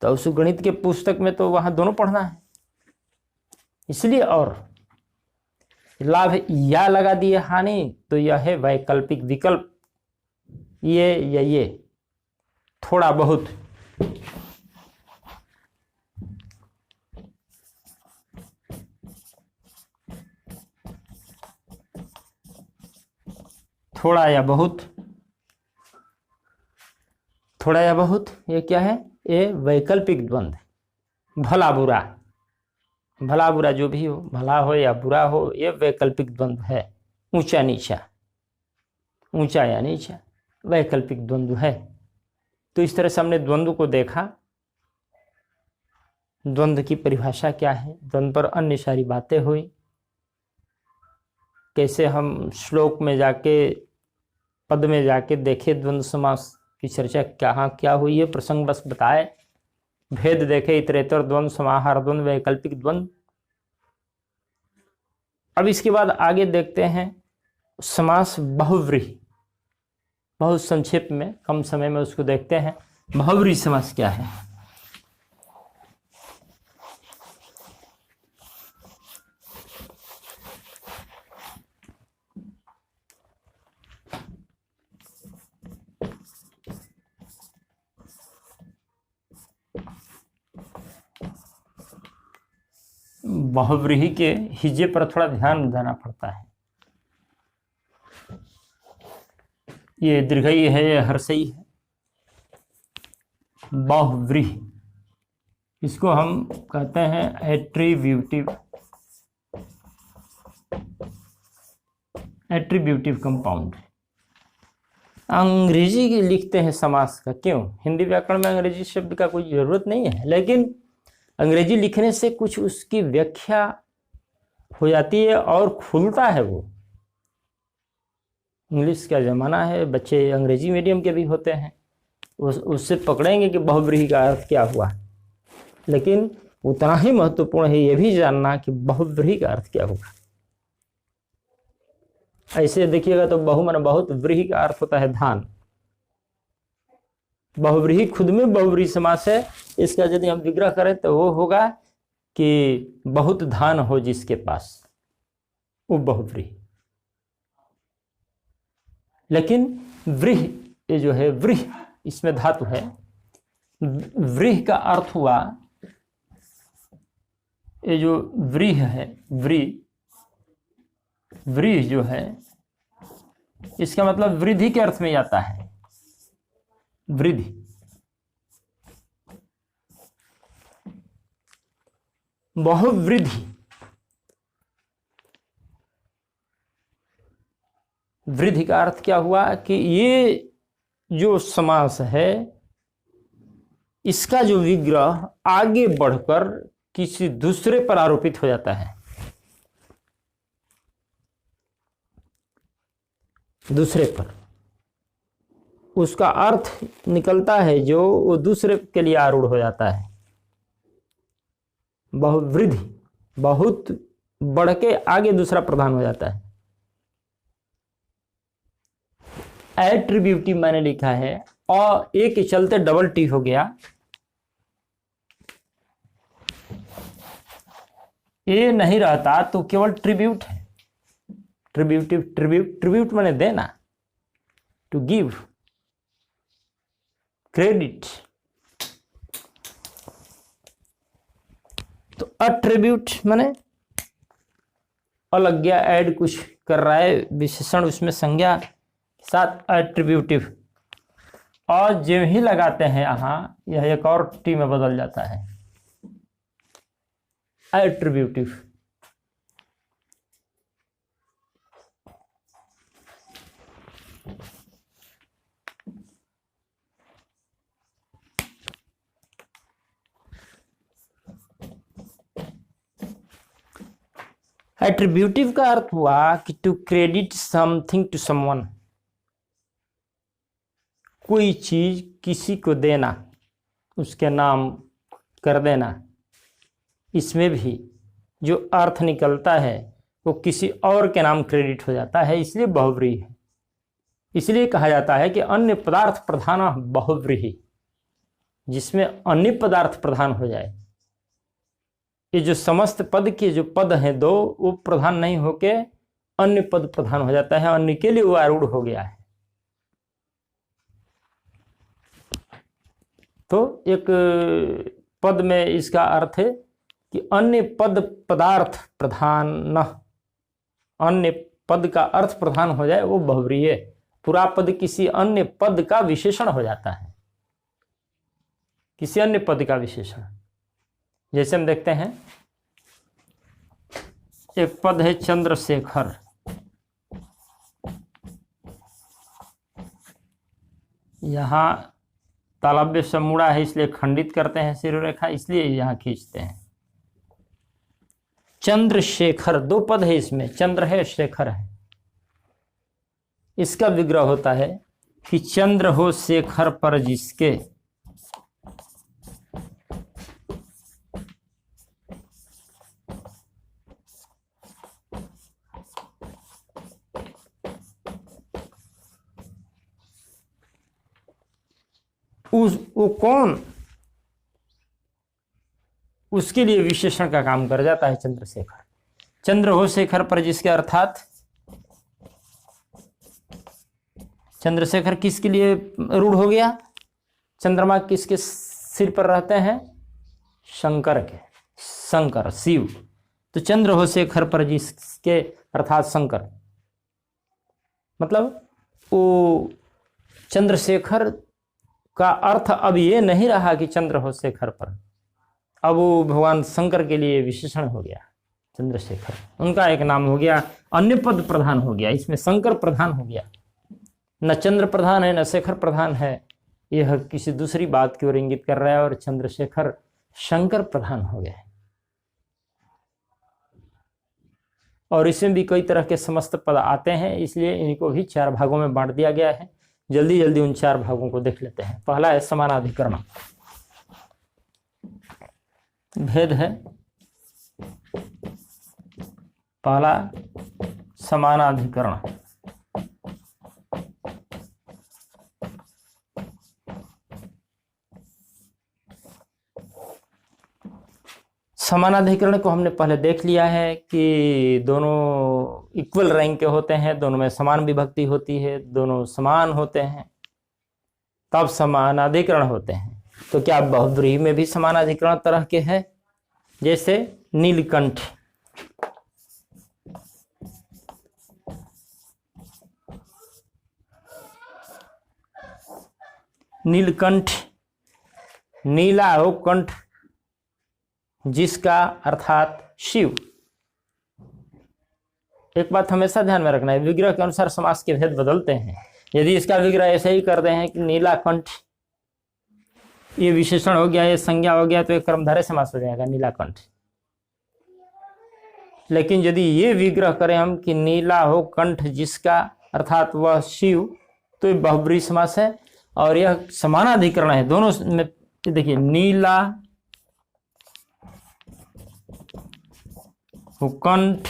तो उस गणित के पुस्तक में तो वहां दोनों पढ़ना है, इसलिए। और लाभ या लगा दिए हानि तो यह है वैकल्पिक विकल्प, ये या ये थोड़ा बहुत। थोड़ा या बहुत, थोड़ा या बहुत, ये क्या है, ये वैकल्पिक द्वंद्व। भला बुरा, भला बुरा जो भी हो, भला हो या बुरा हो, ये वैकल्पिक द्वंद्व है। ऊंचा नीचा, ऊंचा या नीचा, वैकल्पिक द्वंद्व है। तो इस तरह से हमने द्वंद्व को देखा, द्वंद्व की परिभाषा क्या है, द्वंद्व पर अन्य सारी बातें हुई, कैसे हम श्लोक में जाके, पद में जाके देखे द्वंद्व समास की चर्चा कहाँ क्या हुई है, प्रसंग बस बताए, भेद देखे, इतरेतर द्वंद्व, समाहार द्वंद्व, वैकल्पिक द्वंद्व। अब इसके बाद आगे देखते हैं समास बहुव्रीहि, बहुत संक्षेप में, कम समय में उसको देखते हैं। बहुव्रीहि समास क्या है। बहुव्रीहि के हिज्जे पर थोड़ा ध्यान देना पड़ता है। ये दीर्घई है, ये हर्षई है। बहुव्रीहि, इसको हम कहते हैं एट्रीब्यूटिव कंपाउंड। अंग्रेजी की लिखते हैं समास का, क्यों? हिंदी व्याकरण में अंग्रेजी शब्द का कोई जरूरत नहीं है, लेकिन अंग्रेजी लिखने से कुछ उसकी व्याख्या हो जाती है और खुलता है वो। इंग्लिश का ज़माना है, बच्चे अंग्रेजी मीडियम के भी होते हैं, उससे पकड़ेंगे कि बहुव्रीहि का अर्थ क्या हुआ। लेकिन उतना ही महत्वपूर्ण है ये भी जानना कि बहुव्रीहि का अर्थ क्या होगा। ऐसे देखिएगा तो बहु माने बहुत, व्रीहि का अर्थ होता है धान। बहुव्रीहि खुद में बहुव्रीहि समास है। इसका यदि हम विग्रह करें तो वो होगा कि बहुत धान हो जिसके पास, वो बहुव्रीहि। लेकिन व्रीहि, ये जो है व्रीहि, इसमें धातु है। व्रीहि का अर्थ हुआ, ये जो व्रीहि है, व्रीहि जो है इसका मतलब वृद्धि के अर्थ में आता है। वृद्धि, बहुवृद्धि। वृद्धि का अर्थ क्या हुआ कि ये जो समास है इसका जो विग्रह आगे बढ़कर किसी दूसरे पर आरोपित हो जाता है, दूसरे पर उसका अर्थ निकलता है जो वो दूसरे के लिए आरूढ़ हो जाता है। बहुवृद्धि, बहुत बढ़ के आगे दूसरा प्रधान हो जाता है। एट्रीब्यूटिव मैंने लिखा है और ए के चलते डबल टी हो गया। ए नहीं रहता तो केवल ट्रिब्यूट है। ट्रिब्यूट माने देना, टू गिव, क्रेडिट। तो अट्रिब्यूट माने अलग गया, ऐड कुछ कर रहा है विशेषण उसमें संज्ञा साथ, एट्रीब्यूटिव। और जो ही लगाते हैं यहां, यह एक और टी में बदल जाता है, एट्रीब्यूटिव। एट्रीब्यूटिव का अर्थ हुआ कि to credit something to someone, कोई चीज किसी को देना, उसके नाम कर देना। इसमें भी जो अर्थ निकलता है वो किसी और के नाम क्रेडिट हो जाता है, इसलिए बहुव्रीहि है। इसलिए कहा जाता है कि अन्य पदार्थ प्रधान बहुव्रीहि, जिसमें अन्य पदार्थ प्रधान हो जाए। ये जो समस्त पद के जो पद हैं दो, वो प्रधान नहीं होके अन्य पद प्रधान हो जाता है, अन्य के लिए वो आरूढ़ हो गया है। तो एक पद में इसका अर्थ है कि अन्य पद पदार्थ प्रधान, अन्य पद का अर्थ प्रधान हो जाए वो बहुव्रीहि है। पूरा पद किसी अन्य पद का विशेषण हो जाता है, किसी अन्य पद का विशेषण। जैसे हम देखते हैं, एक पद है चंद्रशेखर, यहां तालव्य से मुड़ा है इसलिए खंडित करते हैं शिरोरेखा, इसलिए यहां खींचते हैं। चंद्रशेखर, दो पद है इसमें, चंद्र है शेखर है। इसका विग्रह होता है कि चंद्र हो शेखर पर जिसके, वो कौन, उसके लिए विशेषण का काम कर जाता है चंद्रशेखर। चंद्र हो शेखर पर जिसके, अर्थात चंद्रशेखर किसके लिए रूढ़ हो गया? चंद्रमा किसके सिर पर रहते हैं? शंकर के, शंकर शिव। तो चंद्र हो शेखर पर जिसके अर्थात शंकर, मतलब वो चंद्रशेखर का अर्थ अब ये नहीं रहा कि चंद्र हो शेखर पर, अब वो भगवान शंकर के लिए विशेषण हो गया। चंद्रशेखर उनका एक नाम हो गया, अन्य पद प्रधान हो गया, इसमें शंकर प्रधान हो गया। न चंद्र प्रधान है न शेखर प्रधान है, यह किसी दूसरी बात की ओर इंगित कर रहा है, और चंद्रशेखर शंकर प्रधान हो गए। और इसमें भी कई तरह के समस्त पद आते हैं, इसलिए इनको भी 4 भागों में बांट दिया गया है। जल्दी जल्दी उन 4 भागों को देख लेते हैं। पहला है समानाधिकरण। भेद है पहला समानाधिकरण। समानाधिकरण को हमने पहले देख लिया है कि दोनों इक्वल रैंक के होते हैं, दोनों में समान विभक्ति होती है, दोनों समान होते हैं, तब समानाधिकरण होते हैं। तो क्या बहुव्रीहि में भी समानाधिकरण तरह के हैं? जैसे नीलकंठ, नीलकंठ, नीला हो कंठ जिसका अर्थात शिव। एक बात हमेशा ध्यान में रखना है, विग्रह के अनुसार समास के भेद बदलते हैं। यदि इसका विग्रह ऐसे ही करते हैं कि नीला कंठ, ये विशेषण हो गया, ये संज्ञा हो गया, तो एक कर्मधारय समास हो जाएगा नीलाकंठ। लेकिन यदि ये विग्रह करें हम कि नीला हो कंठ जिसका अर्थात वह शिव, तो ये बहुव्रीहि समास है और यह समानाधिकरण है। दोनों में देखिए, नीला हो कंठ,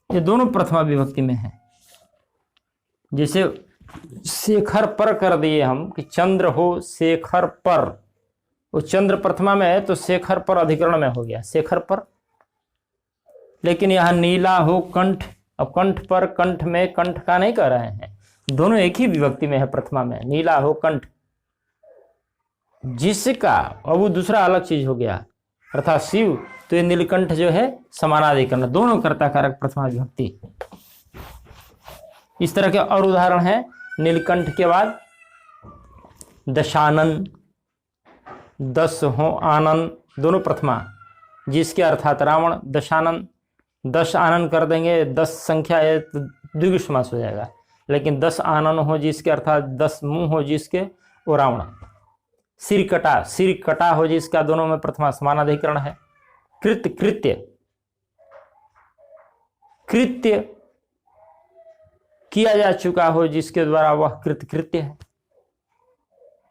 ये दोनों प्रथमा विभक्ति में है। जैसे शेखर पर कर दिए हम कि चंद्र हो शेखर पर, वो चंद्र प्रथमा में है तो शेखर पर अधिकरण में हो गया, शेखर पर। लेकिन यहां नीला हो कंठ, अब कंठ पर, कंठ में, कंठ का नहीं कह रहे हैं, दोनों एक ही विभक्ति में है प्रथमा में, नीला हो कंठ जिसका, अब वो दूसरा अलग चीज हो गया अर्थात शिव। तो ये नीलकंठ जो है समानाधिकरण, दोनों कर्ता कारक प्रथमा विभक्ति। इस तरह के और उदाहरण है, नीलकंठ के बाद दशानन, दस हो आनन, दोनों प्रथमा जिसके अर्थात रावण। दशानन, 10 आनन कर देंगे, 10 संख्या है तो द्विगु समास हो जाएगा। लेकिन 10 आनन हो जिसके अर्थात 10 मुंह हो जिसके, वो रावण। सिर कटा, सिर कटा हो जिसका, दोनों में प्रथमा समानाधिकरण है। कृत्य, कृत्य, कृत्य किया जा चुका हो जिसके द्वारा वह कृत्य कृत्य है।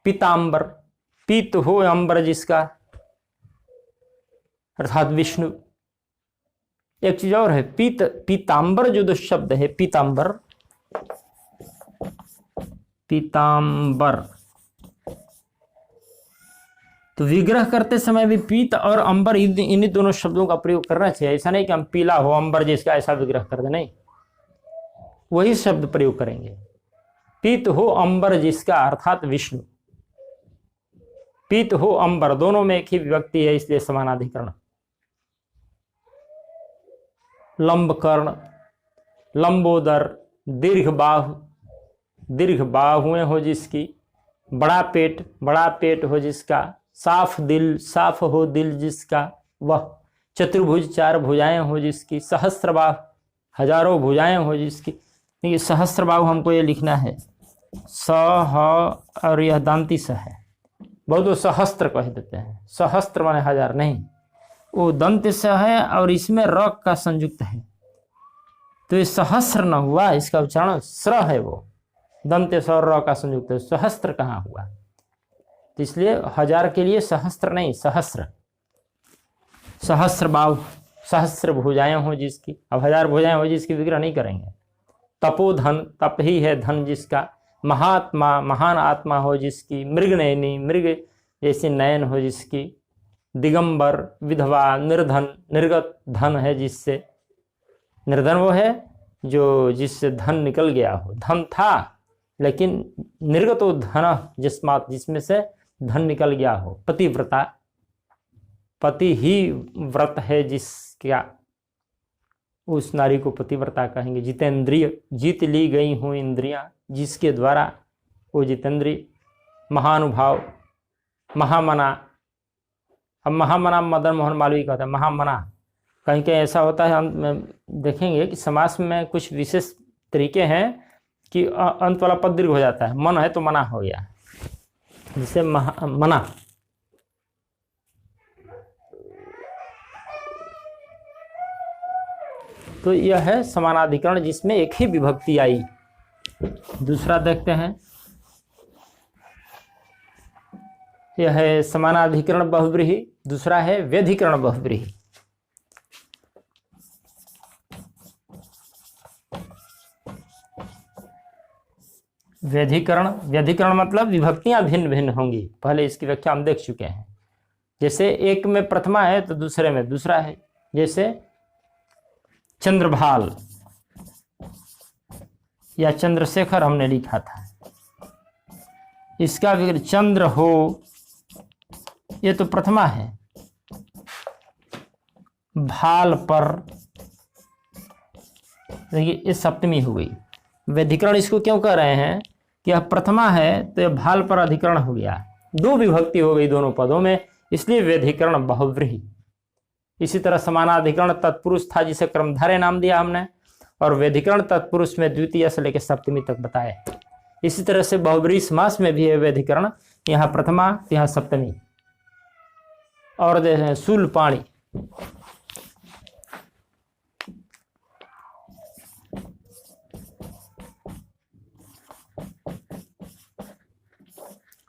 पीतांबर, पीत हो अंबर जिसका अर्थात विष्णु। एक चीज और है, पीतांबर जो दो शब्द है, पीतांबर, पीतांबर, तो विग्रह करते समय भी पीत और अंबर इन्हीं दोनों शब्दों का प्रयोग करना चाहिए। ऐसा नहीं कि हम पीला हो अंबर जिसका ऐसा विग्रह कर दे, नहीं, वही शब्द प्रयोग करेंगे। पीत हो अंबर जिसका अर्थात विष्णु, पीत हो अंबर, दोनों में एक ही विभक्ति है, इसलिए समानाधिकरण। लंबकर्ण, लंबोदर, दीर्घ बाहु, दीर्घ बाहुएं हो जिसकी। बड़ा पेट, बड़ा पेट हो जिसका। साफ दिल, साफ हो दिल जिसका वह। चतुर्भुज, 4 भुजाएं हो जिसकी। सहस्त्रबाहु, हजारों भुजाएं हो जिसकी। देखिए सहस्त्रबाहु हमको ये लिखना है, स ह और यह दांती स है, बहुत वो सहस्त्र कह देते हैं, सहस्त्र माने 1000 नहीं, वो दंत स है और इसमें र का संयुक्त है, तो ये सहस्त्र न हुआ, इसका उच्चारण स्र है, वो दंत स और र का संयुक्त है, सहस्त्र कहाँ हुआ। तो इसलिए 1000 के लिए सहस्त्र नहीं, सहस्त्र। सहस्त्रबाहु, सहस्त्र भुजाएं हो जिसकी। अब 1000 भुजाएं हो जिसकी विग्रह नहीं करेंगे। तपोधन, तप ही है धन जिसका। महात्मा, महान आत्मा हो जिसकी। मृगनयनी, मृग जैसे नयन हो जिसकी। दिगंबर, विधवा, निर्धन, निर्गत धन है जिससे। निर्धन वो है जो जिससे धन निकल गया हो, धन था लेकिन निर्गतो धन जिस्मात, जिसमें से धन निकल गया हो। पतिव्रता, पति ही व्रत है जिसका, उस नारी को पतिव्रता कहेंगे। जितेंद्रिय, जीत ली गई हूँ इंद्रियां, जिसके द्वारा वो जितेंद्रिय, महानुभाव, महामना। अब महामना मदन मोहन मालवीय कहता है महामना। कहीं कहीं ऐसा होता है, अंत में देखेंगे कि समास में कुछ विशेष तरीके हैं कि अंत वाला पद दीर्घ हो जाता है। मन है तो मना हो गया, जिसे मना। तो यह है समानाधिकरण जिसमें एक ही विभक्ति आई। दूसरा देखते हैं, यह है समानाधिकरण बहुव्रीहि, दूसरा है व्यधिकरण बहुव्रीहि। व्यधिकरण, व्यधिकरण मतलब विभक्तियां भिन्न भिन्न होंगी। पहले इसकी व्याख्या हम देख चुके हैं। जैसे एक में प्रथमा है तो दूसरे में दूसरा है। जैसे चंद्रभाल या चंद्रशेखर हमने लिखा था, इसका भी चंद्र हो, ये तो प्रथमा है। भाल पर, देखिए ये सप्तमी हो गई। व्यधिकरण इसको क्यों कह रहे हैं कि यह प्रथमा है तो यह भाल पर अधिकरण हो गया, दो विभक्ति हो गई दोनों पदों में, इसलिए व्यधिकरण बहुव्रीहि। इसी तरह समानाधिकरण तत्पुरुष था जिसे क्रमधारय नाम दिया हमने, और व्यधिकरण तत्पुरुष में द्वितीय से लेकर सप्तमी तक बताए। इसी तरह से बहुव्रीहि समास में भी है व्यधिकरण, यहाँ प्रथमा यहाँ सप्तमी। और देखें शूलपाणी,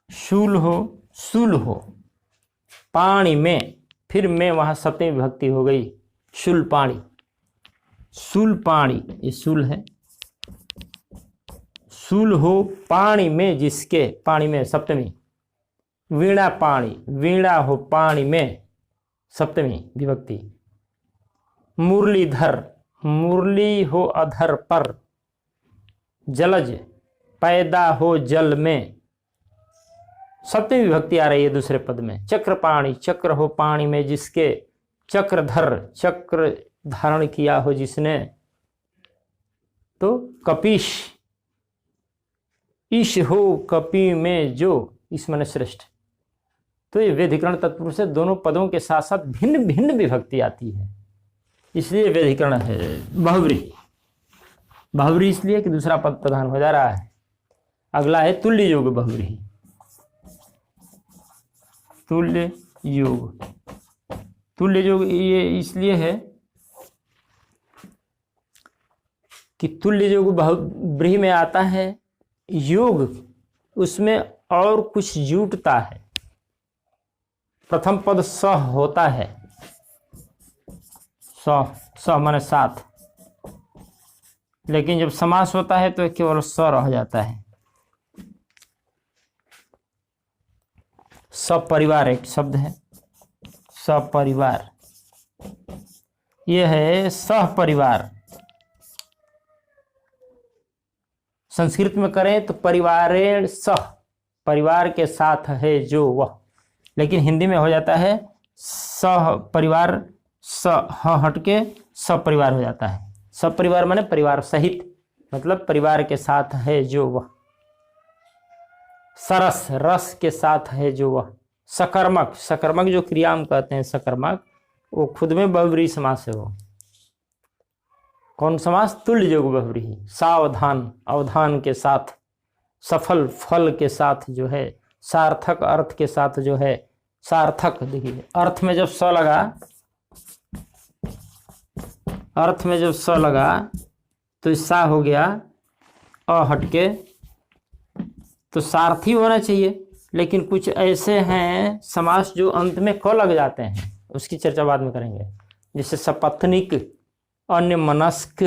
शूल हो, पाणी में, फिर में वहां सप्तमी विभक्ति हो गई, शूलपाणी। शूलपाणी ये शूल है, शूल हो पाणी में जिसके, पाणी में सप्तमी। वीणा पाणी, वीणा हो पाणी में सप्तमी विभक्ति। मुरलीधर, मुरली हो अधर पर। जलज, पैदा हो जल में, सप्तमी विभक्ति आ रही है दूसरे पद में। चक्रपाणी, चक्र हो पाणी में जिसके। चक्रधर, चक्र धारण किया हो जिसने। तो कपीश, ईश हो कपि में जो, इस मन श्रेष्ठ। तो ये व्यधिकरण तत्पुरुष से दोनों पदों के साथ साथ भिन्न भिन्न विभक्ति आती है, इसलिए व्यधिकरण है बहुव्रीहि। बहुव्रीहि इसलिए कि दूसरा पद प्रधान हो जा रहा है। अगला है तुल्य योग बहुव्रीहि। तुल्य योग, तुल्य योग ये इसलिए है कि तुल्य योग बहुव्रीहि में आता है योग, उसमें और कुछ जुटता है। प्रथम पद स होता है, स माने साथ, लेकिन जब समास होता है तो केवल स रह जाता है। सपरिवार एक शब्द है, सपरिवार, यह है सहपरिवार। संस्कृत में करें तो परिवारेण सह, परिवार के साथ है जो वह, लेकिन हिंदी में हो जाता है सह परिवार, ह हटके सपरिवार हो जाता है। सपरिवार माने परिवार सहित, मतलब परिवार के साथ है जो वह। सरस, रस के साथ है जो वह। सकर्मक, सकर्मक जो क्रिया हम कहते हैं सकर्मक, वो खुद में बहुव्रीहि समास है। वो कौन समास? तुल्य योग बहुव्रीहि। सावधान, अवधान के साथ। सफल, फल के साथ जो है। सार्थक, अर्थ के साथ जो है। सार्थक, देखिए अर्थ में जब स लगा, अर्थ में जब स लगा तो सा हो गया, अ हटके, तो सारथी होना चाहिए। लेकिन कुछ ऐसे हैं समास जो अंत में क लग जाते हैं, उसकी चर्चा बाद में करेंगे। जैसे सपत्निक, अन्य मनस्क,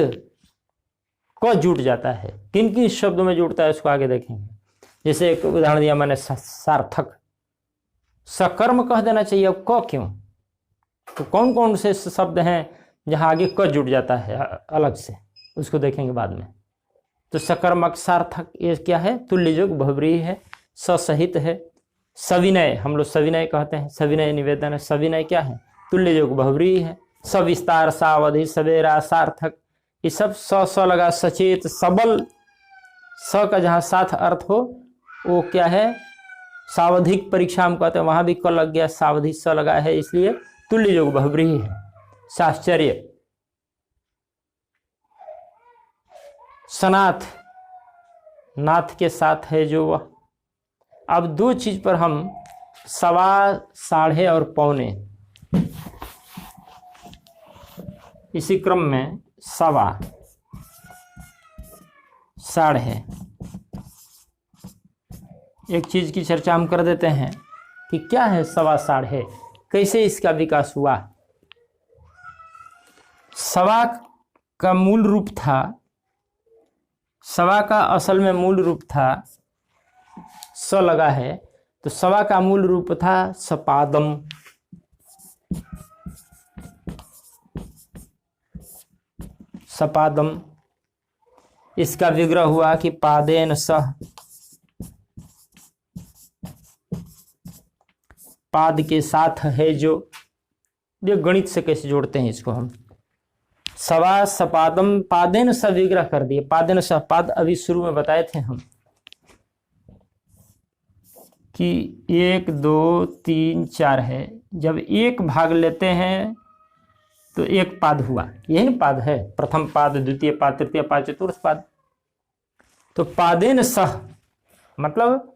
क जुट जाता है। किन किन शब्दों में जुटता है उसको आगे देखेंगे। जैसे एक उदाहरण दिया मैंने, सार्थक, सकर्म कह देना चाहिए, अब क क्यों? तो कौन कौन से शब्द हैं जहां आगे क जुट जाता है अलग से, उसको देखेंगे बाद में। तो सकर्मक, सार्थक, ये क्या है? तुल्य योग बहुव्रीहि है, स सहित है, सविनय, हम लोग सविनय कहते हैं, सविनय निवेदन है। सविनय क्या है? तुल्य जो बहुव्रीहि है। सविस्तार, सावधि, सवेरा, सार्थक, ये सब स लगा, सचेत, सबल, स का जहाँ साथ अर्थ हो वो क्या है? सावधिक परीक्षा हम कहते हैं, वहां भी क लग गया, सावधि स लगा है, इसलिए तुल्य जो बहुव्रीहि है। साश्चर्य, सनाथ, नाथ के साथ है जो वह। अब दो चीज पर हम सवा, साढ़े और पौने, इसी क्रम में सवा, साढ़े, एक चीज की चर्चा हम कर देते हैं कि क्या है सवा साढ़े, कैसे इसका विकास हुआ। सवा का मूल रूप था, सवा का असल में मूल रूप था, स लगा है तो सवा का मूल रूप था सपादम। सपादम, इसका विग्रह हुआ कि पादेन सह, पाद के साथ है जो। ये गणित से कैसे जोड़ते हैं इसको हम? सवा सपादम पादेन स विग्रह कर दिए। पादेन स, पाद अभी शुरू में बताए थे हम कि 1 2 3 4 है। जब एक भाग लेते हैं तो एक पाद हुआ, यही पाद है, प्रथम पाद, द्वितीय पाद, तृतीय पाद, चतुर्थ पाद। तो पादेन सह मतलब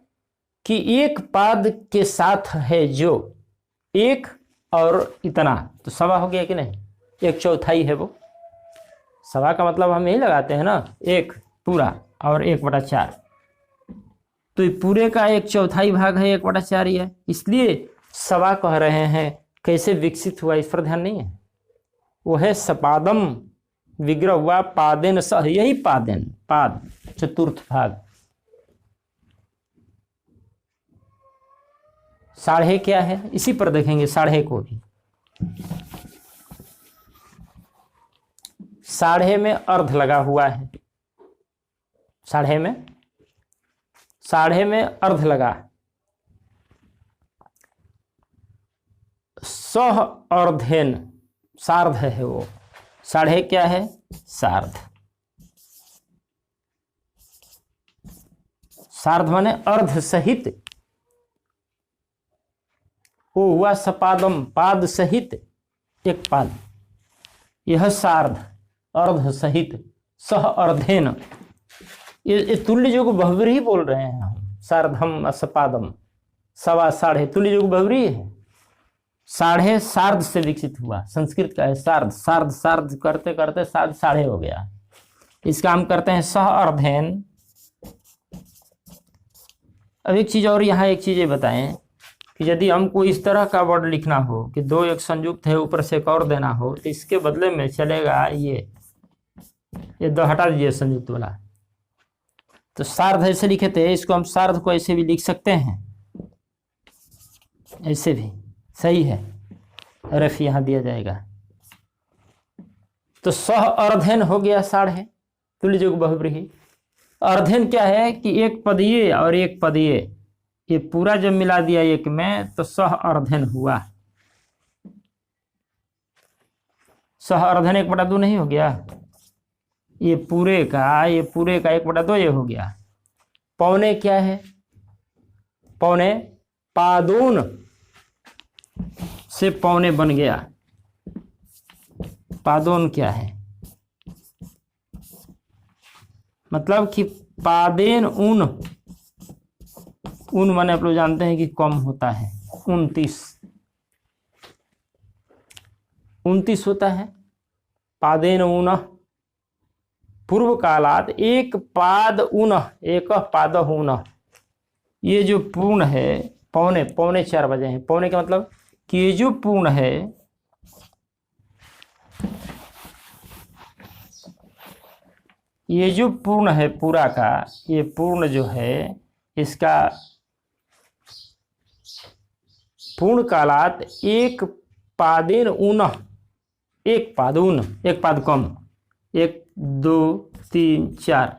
कि एक पाद के साथ है जो, एक और इतना, तो सवा हो गया कि नहीं? 1/4 है वो। सवा का मतलब हम यही लगाते हैं ना, एक पूरा और 1/4, तो पूरे का 1/4 भाग है, 1/4 ही है, इसलिए सवा कह रहे हैं। कैसे विकसित हुआ इस पर ध्यान नहीं है। वो है सपादम, विग्रह हुआ पादेन सह, यही पादेन, पाद, चतुर्थ भाग। साढ़े क्या है, इसी पर देखेंगे साढ़े को भी। साढ़े में अर्ध लगा हुआ है, साढ़े में अर्ध लगा, सह अर्धेन, सार्ध है वो। साढ़े क्या है? सार्ध। सार्ध माने अर्ध सहित, वो हुआ सपादम, पाद सहित एक पाद, यह सार्ध, अर्ध सहित, सह अर्धेन। ये तुल्य जो बहुव्रीहि बोल रहे हैं हम, सार्धम सपादम, सवा साढ़े, तुल्य जो बहुव्रीहि है। साढ़े सार्ध से विकसित हुआ, संस्कृत का है सार्ध, सार्ध सार्ध करते करते सार्ध साढ़े हो गया। इसका हम करते हैं सह अर्धेन। अब एक चीज और, यहाँ एक चीज ये बताएं कि यदि हमको इस तरह का वर्ड लिखना हो कि दो एक संयुक्त है, ऊपर से एक और देना हो, तो इसके बदले में चलेगा ये दो हटा दीजिए संयुक्त वाला, तो सार्ध ऐसे लिखे थे, इसको हम सार्ध को ऐसे भी लिख सकते हैं, ऐसे भी सही है, रफ यहां दिया जाएगा। तो सह अर्धेन हो गया साढ़े, तुल्य जो बहुव्रीहि। अर्धेन क्या है कि एक पदीय और एक पदीय, ये पूरा जब मिला दिया एक में तो सह अर्धेन हुआ। सह अर्धेन 1/2 नहीं हो गया? ये पूरे का 1/2 ये हो गया। पौने क्या है? पौने पादोन से पौने बन गया। पादोन क्या है? मतलब कि पादेन ऊन, ऊन माने आप लोग जानते हैं कि कम होता है, 29 होता है। पादेन ऊन, पूर्व कालात एक पाद ऊन, एक पाद ऊन, ये जो पूर्ण है, पौने 4 बजे हैं। पौने का मतलब कि ये जो पूर्ण है, ये जो पूर्ण है पूरा का, ये पूर्ण जो है इसका पूर्ण कालात एक पादेन ऊन, एक पाद ऊन, एक पाद कम, 1 2 3 4,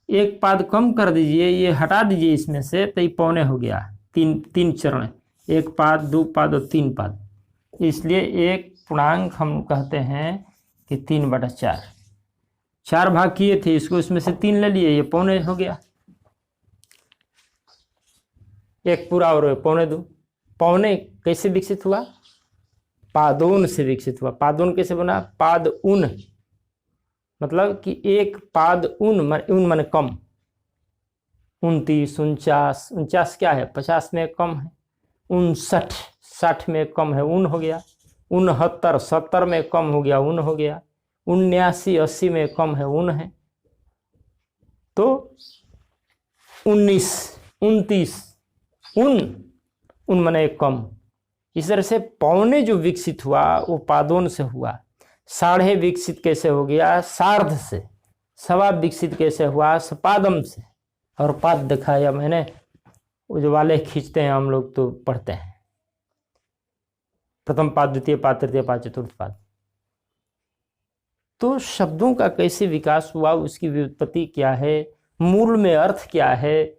एक पाद कम कर दीजिए, ये हटा दीजिए इसमें से, तो ये पौने हो गया। तीन तीन चरण, एक पाद, दो पाद और तीन पाद, इसलिए एक पूर्णांक हम कहते हैं कि 3/4। 4 भाग किए थे इसको, इसमें से 3 ले लिए, ये पौने हो गया, एक पूरा और पौने 2। पौने कैसे विकसित हुआ? पादोन से विकसित हुआ। पादोन कैसे बना? पाद उन, मतलब कि एक पाद उन मन कम। 29, 49, 49 क्या है? 50 में कम है। 59, 60 में कम है, उन हो गया। 69, 70 में कम हो गया, उन हो गया। 79, 80 में कम है, उन है। तो 19, 29, उन मने कम। इस तरह से पौने जो विकसित हुआ वो पादोन से हुआ। साढ़े विकसित कैसे हो गया? सार्ध से। सवा विकसित कैसे हुआ? सपादम से। और पाद दिखाया मैंने, वो जो वाले खींचते हैं हम लोग तो पढ़ते हैं, प्रथम पाद, द्वितीय पाद, तृतीय पाद, चतुर्थ पाद। तो शब्दों का कैसे विकास हुआ, उसकी व्युत्पत्ति क्या है, मूल में अर्थ क्या है,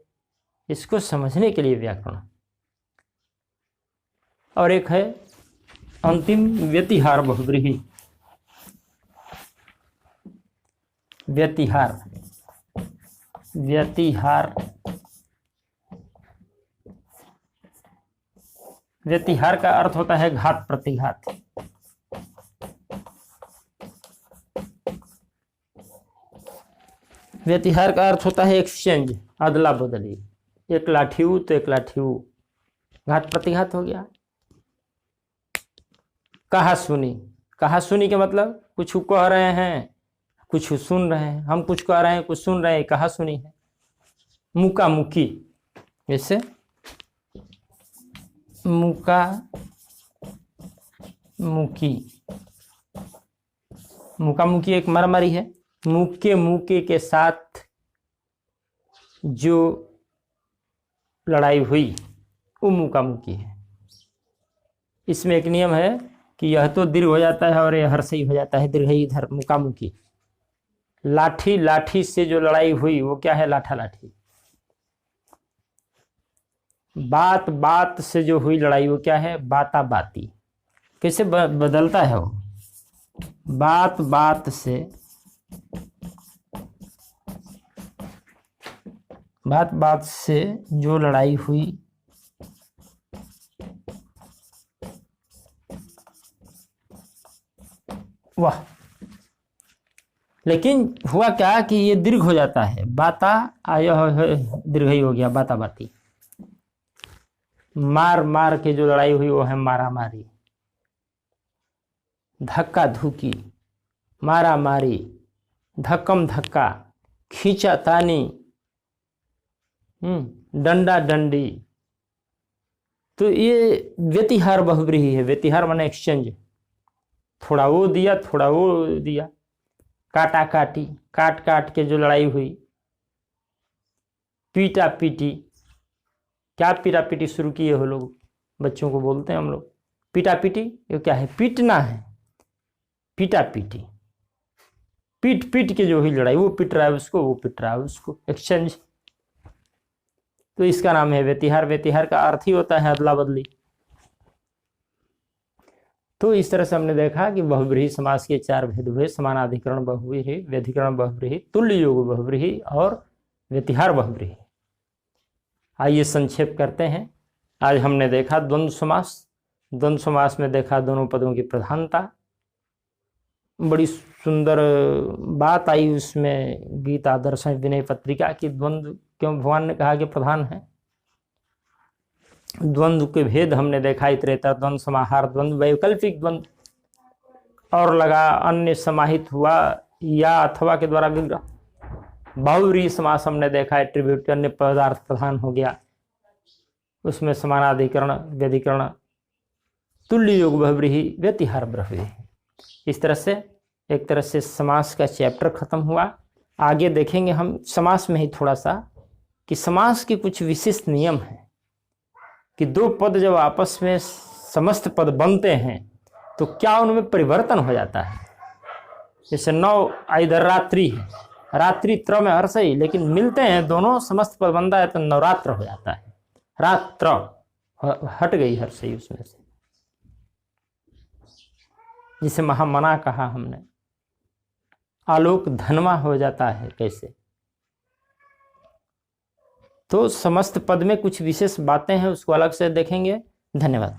इसको समझने के लिए व्याकरण। और एक है अंतिम व्यतिहार बहुव्रीहि। व्यतिहार, व्यतिहार, व्यतिहार का अर्थ होता है घात प्रतिघात। व्यतिहार का अर्थ होता है एक्सचेंज, अदला बदली। एक लाठीऊ तो एक लाठीऊ, घात प्रतिघात हो गया। कहा सुनी, कहा सुनी के मतलब कुछ कह रहे हैं, कुछ सुन रहे हैं। हम कुछ कह रहे हैं, कुछ सुन रहे हैं, कहा सुनी है। मुका मुकी, जैसे मुका मुकी, मुका मुकी एक मरमरी है। मुक्के मुके के साथ जो लड़ाई हुई वो मुका मुकी है। इसमें एक नियम है कि यह तो दीर्घ हो जाता है और यह हर्षई हो जाता है, दीर्घ इधर, मुका मुकी। लाठी लाठी से जो लड़ाई हुई वो क्या है? लाठा लाठी। बात बात से जो हुई लड़ाई वो क्या है? बाता बाती। कैसे बदलता है वो? बात बात से, बात बात से जो लड़ाई हुई वाह। लेकिन हुआ क्या कि ये दीर्घ हो जाता है, बाता आया दीर्घ ही हो गया, बाता बाती। मार मार के जो लड़ाई हुई वो है मारा मारी। धक्का धुकी, मारा मारी, धक्कम धक्का, खींचा तानी, डंडा डंडी। तो ये व्यतिहार बहुव्रीहि है। व्यतिहार माने एक्सचेंज, थोड़ा वो दिया, थोड़ा वो दिया। काटा काटी, काट काट के जो लड़ाई हुई। पीटा पीटी, क्या पीटा पीटी शुरू किए हो लोग? बच्चों को बोलते हैं हम लोग पीटा पीटी। ये क्या है? पीटना है, पीटा पीटी। पीट पीट के जो हुई लड़ाई, वो पीट रहा है उसको, वो पीट रहा है उसको, एक्सचेंज। तो इसका नाम है व्यतिहार। व्यतिहार का अर्थ ही होता है अदला बदली। तो इस तरह से हमने देखा कि बहुव्रीहि समास के 4 भेद हुए: समानाधिकरण बहुव्रीहि, व्यधिकरण बहुव्रीहि, तुल्य योग बहुव्रीहि और व्यतिहार बहुव्रीहि। आइए संक्षेप करते हैं। आज हमने देखा द्वंद्व समास। द्वंद्व समास में देखा दोनों पदों की प्रधानता। बड़ी सुंदर बात आई उसमें गीता दर्शन विनय पत्रिका की, द्वंद्व क्यों भगवान ने कहा कि प्रधान है। द्वंद्व के भेद हमने देखा, इतरेतर द्वंद्व, समाहार द्वंद्व, वैकल्पिक द्वंद्व और लगा अन्य समाहित हुआ या अथवा के द्वारा विग्रह। बहुव्रीहि समास हमने देखा, एट्रीब्यूट अन्य पदार्थ प्रधान हो गया, उसमें समानाधिकरण, व्यधिकरण, तुल्य योग बहुव्रीहि, व्यतिहार बहुव्रीहि। इस तरह से एक तरह से समास का चैप्टर खत्म हुआ। आगे देखेंगे हम समास में ही थोड़ा सा कि समास के कुछ विशिष्ट नियम हैं कि दो पद जब आपस में समस्त पद बनते हैं तो क्या उनमें परिवर्तन हो जाता है। जैसे नौ इधर रात्रि है, रात्रि त्र में हर्ष ही, लेकिन मिलते हैं दोनों, समस्त पद बनता है तो नवरात्र हो जाता है। रात्र हट गई हर सही उसमें से, जिसे महामना कहा हमने। आलोक धनवा हो जाता है कैसे। तो समस्त पद में कुछ विशेष बातें हैं, उसको अलग से देखेंगे। धन्यवाद।